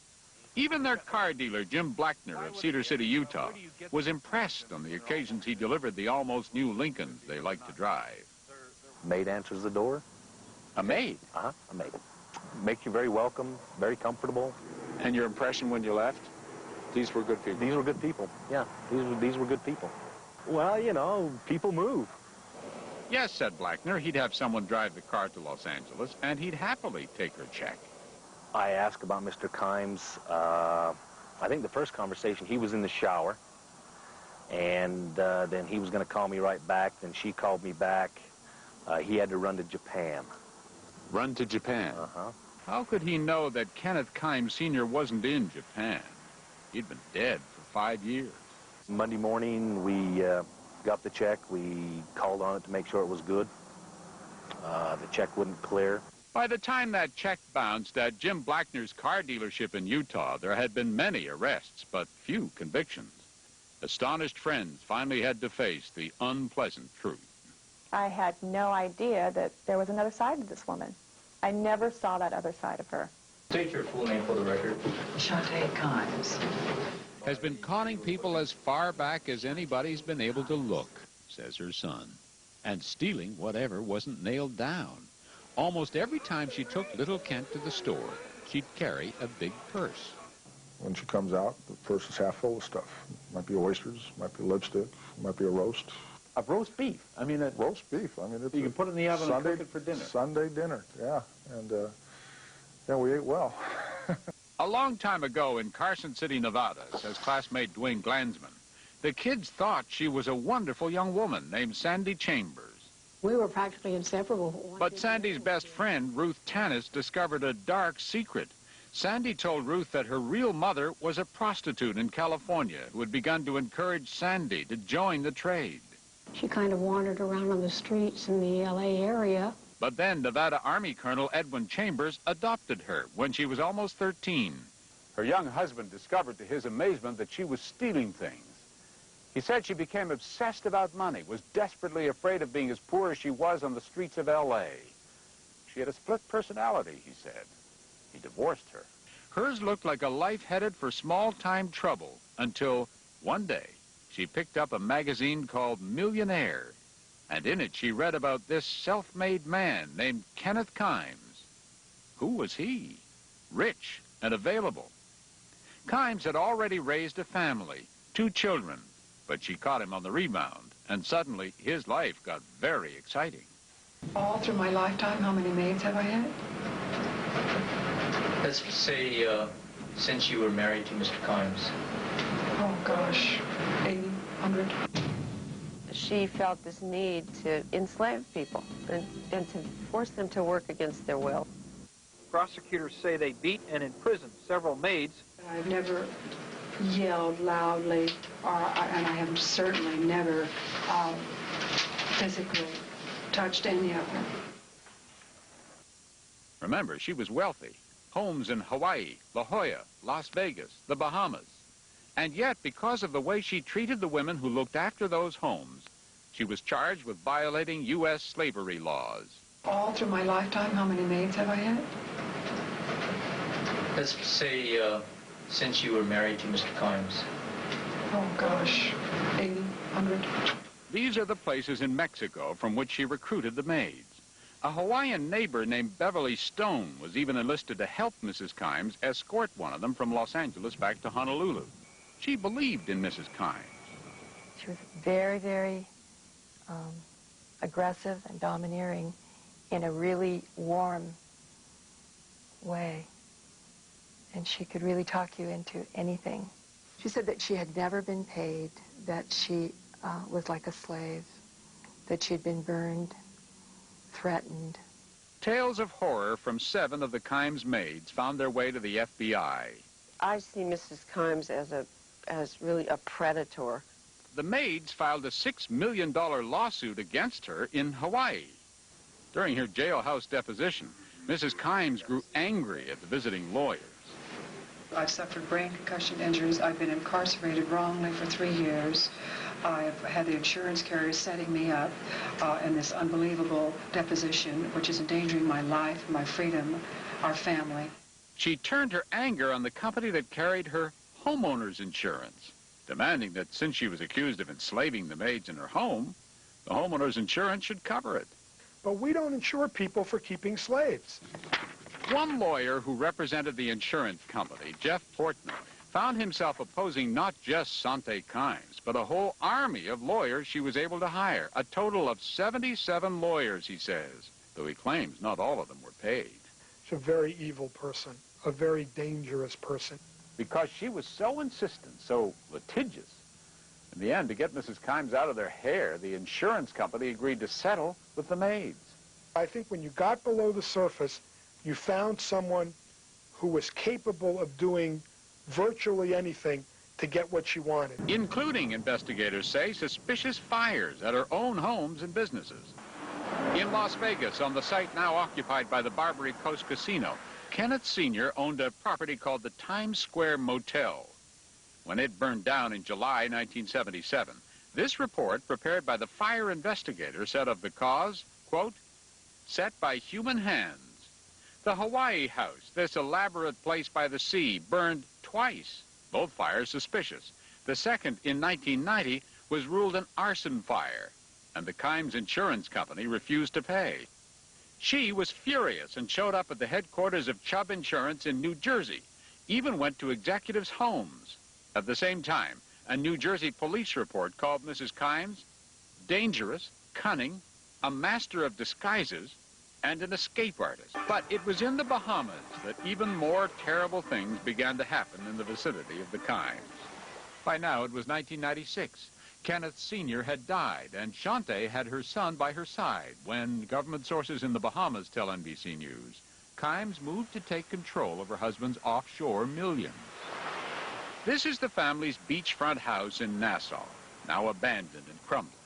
Even their car dealer, Jim Blackner of Cedar City, Utah, was impressed on the occasions he delivered the almost new Lincolns they liked to drive. Maid answers the door. A maid? Uh-huh, a maid. Make you very welcome, very comfortable. And your impression when you left? These were good people. These were good people, yeah. These were good people. Well, you know, people move. Yes, said Blackner, he'd have someone drive the car to Los Angeles, and he'd happily take her check. I asked about Mr. Kimes. I think the first conversation, he was in the shower, and then he was going to call me right back. Then she called me back. He had to run to Japan. Run to Japan? Uh-huh. How could he know that Kenneth Kimes Sr. wasn't in Japan? He'd been dead for 5 years. Monday morning, we got the check. We called on it to make sure it was good. The check wouldn't clear. By the time that check bounced at Jim Blackner's car dealership in Utah, there had been many arrests, but few convictions. Astonished friends finally had to face the unpleasant truth. I had no idea that there was another side to this woman. I never saw that other side of her. State your full name for the record. Sante Kimes. Has been conning people as far back as anybody's been able to look, says her son, and stealing whatever wasn't nailed down. Almost every time she took little Kent to the store, she'd carry a big purse. When she comes out, the purse is half full of stuff. Might be oysters, might be lipstick, might be a roast. A roast beef. I mean, roast beef. I mean, it's you can put it in the oven and cook it for dinner. Sunday dinner, yeah. And yeah, we ate well. A long time ago in Carson City, Nevada, says classmate Dwayne Glansman, the kids thought she was a wonderful young woman named Sandy Chambers. We were practically inseparable. But Sandy's best friend, Ruth Tanis, discovered a dark secret. Sandy told Ruth that her real mother was a prostitute in California who had begun to encourage Sandy to join the trade. She kind of wandered around on the streets in the L.A. area. But then Nevada Army Colonel Edwin Chambers adopted her when she was almost 13. Her young husband discovered to his amazement that she was stealing things. He said she became obsessed about money, was desperately afraid of being as poor as she was on the streets of L.A. She had a split personality, he said. He divorced her. Hers looked like a life headed for small-time trouble until one day she picked up a magazine called Millionaire, and in it she read about this self-made man named Kenneth Kimes. Who was he? Rich and available. Kimes had already raised a family, 2 children, but she caught him on the rebound, and suddenly his life got very exciting. All through my lifetime, how many maids have I had? Let's say, since you were married to Mr. Kimes. Oh, gosh, 80, 100. She felt this need to enslave people and to force them to work against their will. Prosecutors say they beat and imprisoned several maids. I've never yelled loudly, and I have certainly never physically touched any of them. Remember, she was wealthy. Homes in Hawaii, La Jolla, Las Vegas, the Bahamas. And yet, because of the way she treated the women who looked after those homes, she was charged with violating U.S. slavery laws. All through my lifetime, how many maids have I had? Let's say, since you were married to Mr. Kimes. Oh, gosh, 80, 100. These are the places in Mexico from which she recruited the maids. A Hawaiian neighbor named Beverly Stone was even enlisted to help Mrs. Kimes escort one of them from Los Angeles back to Honolulu. She believed in Mrs. Kimes. She was very, very aggressive and domineering in a really warm way. And she could really talk you into anything. She said that she had never been paid, that she was like a slave, that she had been burned, threatened. Tales of horror from 7 of the Kimes maids found their way to the FBI. I see Mrs. Kimes as really a predator. The maids filed a $6 million lawsuit against her in Hawaii. During her jailhouse deposition, Mrs. Kimes grew angry at the visiting lawyers. I've suffered brain concussion injuries. I've been incarcerated wrongly for 3 years. I've had the insurance carrier setting me up in this unbelievable deposition, which is endangering my life, my freedom, our family. She turned her anger on the company that carried her homeowner's insurance, demanding that since she was accused of enslaving the maids in her home, the homeowner's insurance should cover it. But we don't insure people for keeping slaves. One lawyer who represented the insurance company, Jeff Portman, found himself opposing not just Sante Kimes, but a whole army of lawyers she was able to hire. A total of 77 lawyers, he says, though he claims not all of them were paid. She's a very evil person, a very dangerous person. Because she was so insistent, so litigious. In the end, to get Mrs. Kimes out of their hair, the insurance company agreed to settle with the maids. I think when you got below the surface, you found someone who was capable of doing virtually anything to get what she wanted. Including, investigators say, suspicious fires at her own homes and businesses. In Las Vegas, on the site now occupied by the Barbary Coast Casino, Kenneth Sr. owned a property called the Times Square Motel. When it burned down in July 1977, this report, prepared by the fire investigator, said of the cause, quote, set by human hands. The Hawaii house, this elaborate place by the sea, burned twice, both fires suspicious. The second, in 1990, was ruled an arson fire, and the Kimes Insurance Company refused to pay. She was furious and showed up at the headquarters of Chubb Insurance in New Jersey, even went to executives' homes. At the same time, a New Jersey police report called Mrs. Kimes dangerous, cunning, a master of disguises, and an escape artist. But it was in the Bahamas that even more terrible things began to happen in the vicinity of the Kimes. By now, it was 1996. Kenneth Sr. had died, and Sante had her son by her side when government sources in the Bahamas tell NBC News Kimes moved to take control of her husband's offshore millions. This is the family's beachfront house in Nassau, now abandoned and crumbling.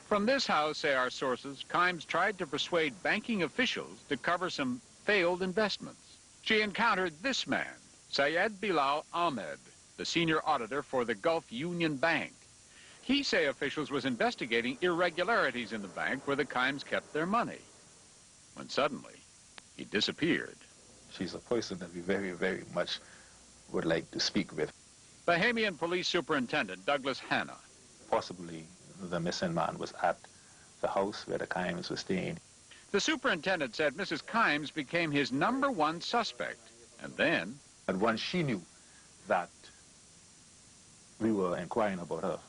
From this house, say our sources, Kimes tried to persuade banking officials to cover some failed investments. She encountered this man, Syed Bilal Ahmed, the senior auditor for the Gulf Union Bank. He say officials was investigating irregularities in the bank where the Kimes kept their money. When suddenly, he disappeared. She's a person that we very, very much would like to speak with. Bahamian Police Superintendent Douglas Hanna. Possibly the missing man was at the house where the Kimes was staying. The superintendent said Mrs. Kimes became his #1 suspect. And then... And once she knew that we were inquiring about her,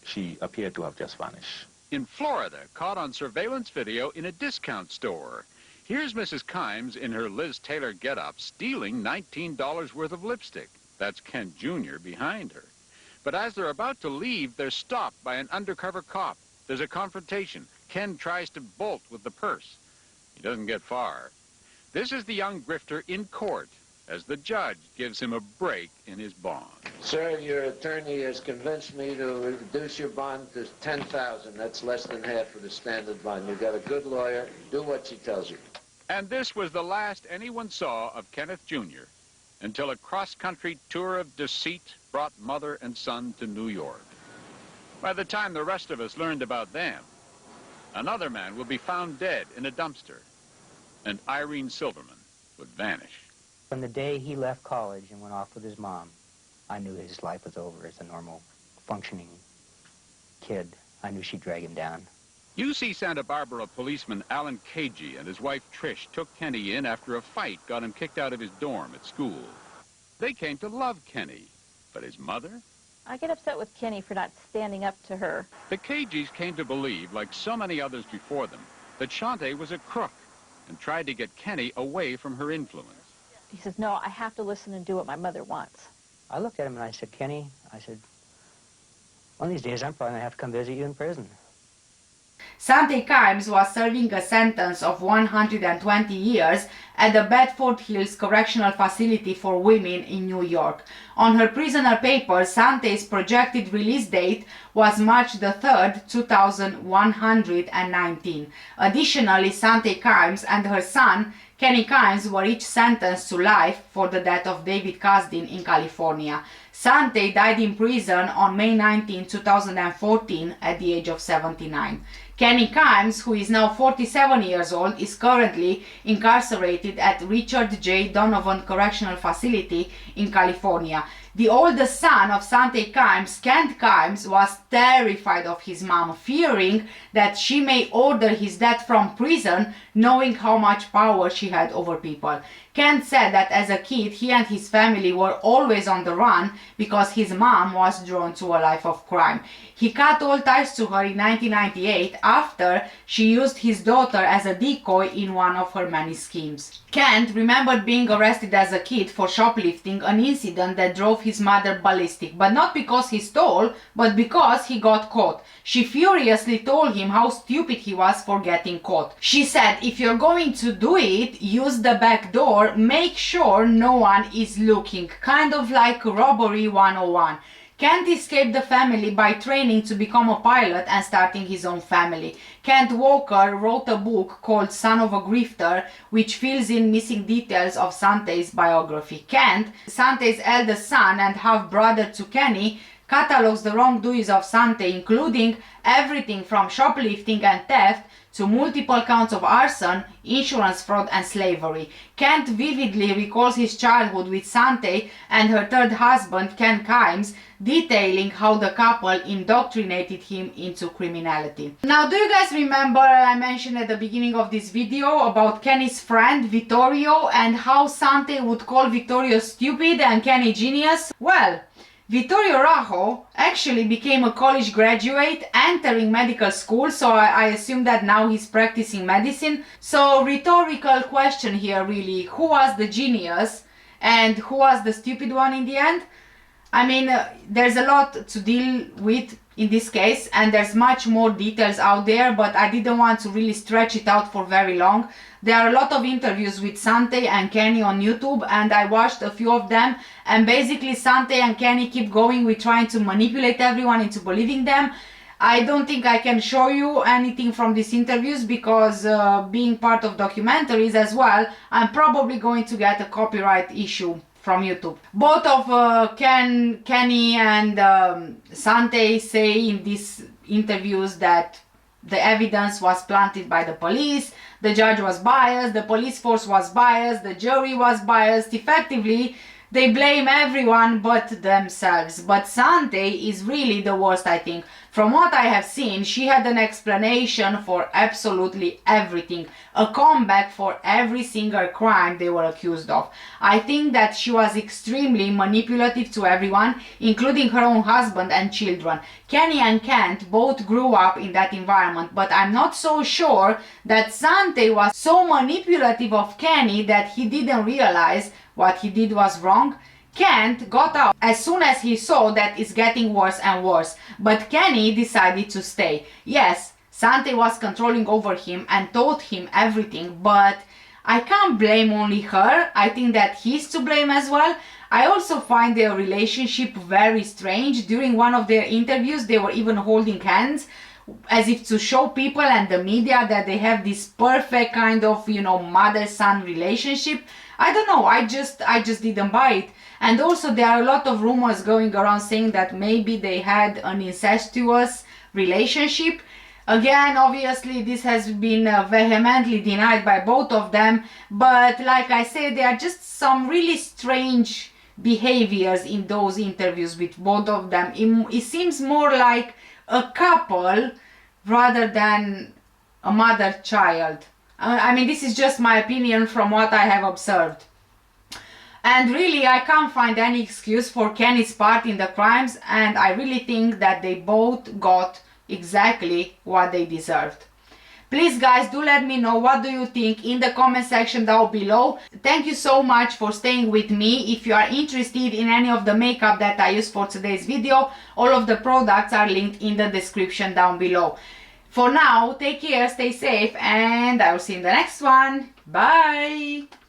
she appeared to have just vanished. In Florida, caught on surveillance video in a discount store. Here's Mrs. Kimes in her Liz Taylor getup stealing $19 worth of lipstick. That's Ken Jr. behind her. But as they're about to leave, they're stopped by an undercover cop. There's a confrontation. Ken tries to bolt with the purse. He doesn't get far. This is the young grifter in court as the judge gives him a break in his bond. Sir, your attorney has convinced me to reduce your bond to $10,000. That's less than half of the standard bond. You've got a good lawyer. Do what she tells you. And this was the last anyone saw of Kenneth Jr. until a cross-country tour of deceit brought mother and son to New York. By the time the rest of us learned about them, another man will be found dead in a dumpster, and Irene Silverman would vanish. From the day he left college and went off with his mom, I knew his life was over as a normal, functioning kid. I knew she'd drag him down. UC Santa Barbara policeman Alan Cagey and his wife Trish took Kenny in after a fight got him kicked out of his dorm at school. They came to love Kenny, but his mother? I get upset with Kenny for not standing up to her. The Cageys came to believe, like so many others before them, that Sante was a crook and tried to get Kenny away from her influence. He says, no, I have to listen and do what my mother wants. I looked at him and I said, Kenny, I said, one of these days I'm probably going to have to come visit you in prison. Sante Kimes was serving a sentence of 120 years at the Bedford Hills Correctional Facility for Women in New York. On her prisoner papers, Sante's projected release date was March the 3rd, 2119. Additionally, Sante Kimes and her son, Kenny Kimes, were each sentenced to life for the death of David Kasdin in California. Sante died in prison on May 19, 2014 at the age of 79. Kenny Kimes, who is now 47 years old, is currently incarcerated at Richard J. Donovan Correctional Facility in California. The oldest son of Sante Kimes, Kent Kimes, was terrified of his mom, fearing that she may order his death from prison, knowing how much power she had over people. Kent said that as a kid, he and his family were always on the run because his mom was drawn to a life of crime. He cut all ties to her in 1998 after she used his daughter as a decoy in one of her many schemes. Kent remembered being arrested as a kid for shoplifting, an incident that drove his mother ballistic, but not because he stole, but because he got caught. She furiously told him how stupid he was for getting caught. She said, if you're going to do it, use the back door, make sure no one is looking. Kind of like robbery 101. Kent escaped the family by training to become a pilot and starting his own family. Kent Walker wrote a book called Son of a Grifter, which fills in missing details of Sante's biography. Kent, Sante's eldest son and half-brother to Kenny, catalogs the wrongdoings of Sante, including everything from shoplifting and theft to multiple counts of arson, insurance fraud and slavery. Kent vividly recalls his childhood with Sante and her third husband, Ken Kimes, detailing how the couple indoctrinated him into criminality. Now, do you guys remember I mentioned at the beginning of this video about Kenny's friend Vittorio and how Sante would call Vittorio stupid and Kenny genius? Well, Vittorio Rajo actually became a college graduate, entering medical school, so I assume that now he's practicing medicine. So, rhetorical question here really, who was the genius and who was the stupid one in the end? I mean, there's a lot to deal with in this case, and there's much more details out there, but I didn't want to really stretch it out for very long. There are a lot of interviews with Sante and Kenny on YouTube, and I watched a few of them, and basically Sante and Kenny keep going with trying to manipulate everyone into believing them. I don't think I can show you anything from these interviews because being part of documentaries as well, I'm probably going to get a copyright issue from YouTube. Both of Kenny and Sante say in these interviews that the evidence was planted by the police, the judge was biased, the police force was biased, the jury was biased. Effectively, they blame everyone but themselves. But Sante is really the worst, I think. From what I have seen, she had an explanation for absolutely everything, a comeback for every single crime they were accused of. I think that she was extremely manipulative to everyone, including her own husband and children. Kenny and Kent both grew up in that environment, but I'm not so sure that Sante was so manipulative of Kenny that he didn't realize what he did was wrong. Kent got out as soon as he saw that it's getting worse and worse, but Kenny decided to stay. Yes, Sante was controlling over him and taught him everything, but I can't blame only her. I think that he's to blame as well. I also find their relationship very strange. During one of their interviews, they were even holding hands, as if to show people and the media that they have this perfect kind of, you know, mother-son relationship. I don't know, I just didn't buy it. And also there are a lot of rumors going around saying that maybe they had an incestuous relationship. Again, obviously this has been vehemently denied by both of them, but like I said, there are just some really strange behaviors in those interviews with both of them. It seems more like a couple rather than a mother-child. I mean, this is just my opinion from what I have observed. And really, I can't find any excuse for Kenny's part in the crimes, and I really think that they both got exactly what they deserved. Please guys, do let me know what do you think in the comment section down below. Thank you so much for staying with me. If you are interested in any of the makeup that I used for today's video, all of the products are linked in the description down below. For now, take care, stay safe, and I will see you in the next one. Bye!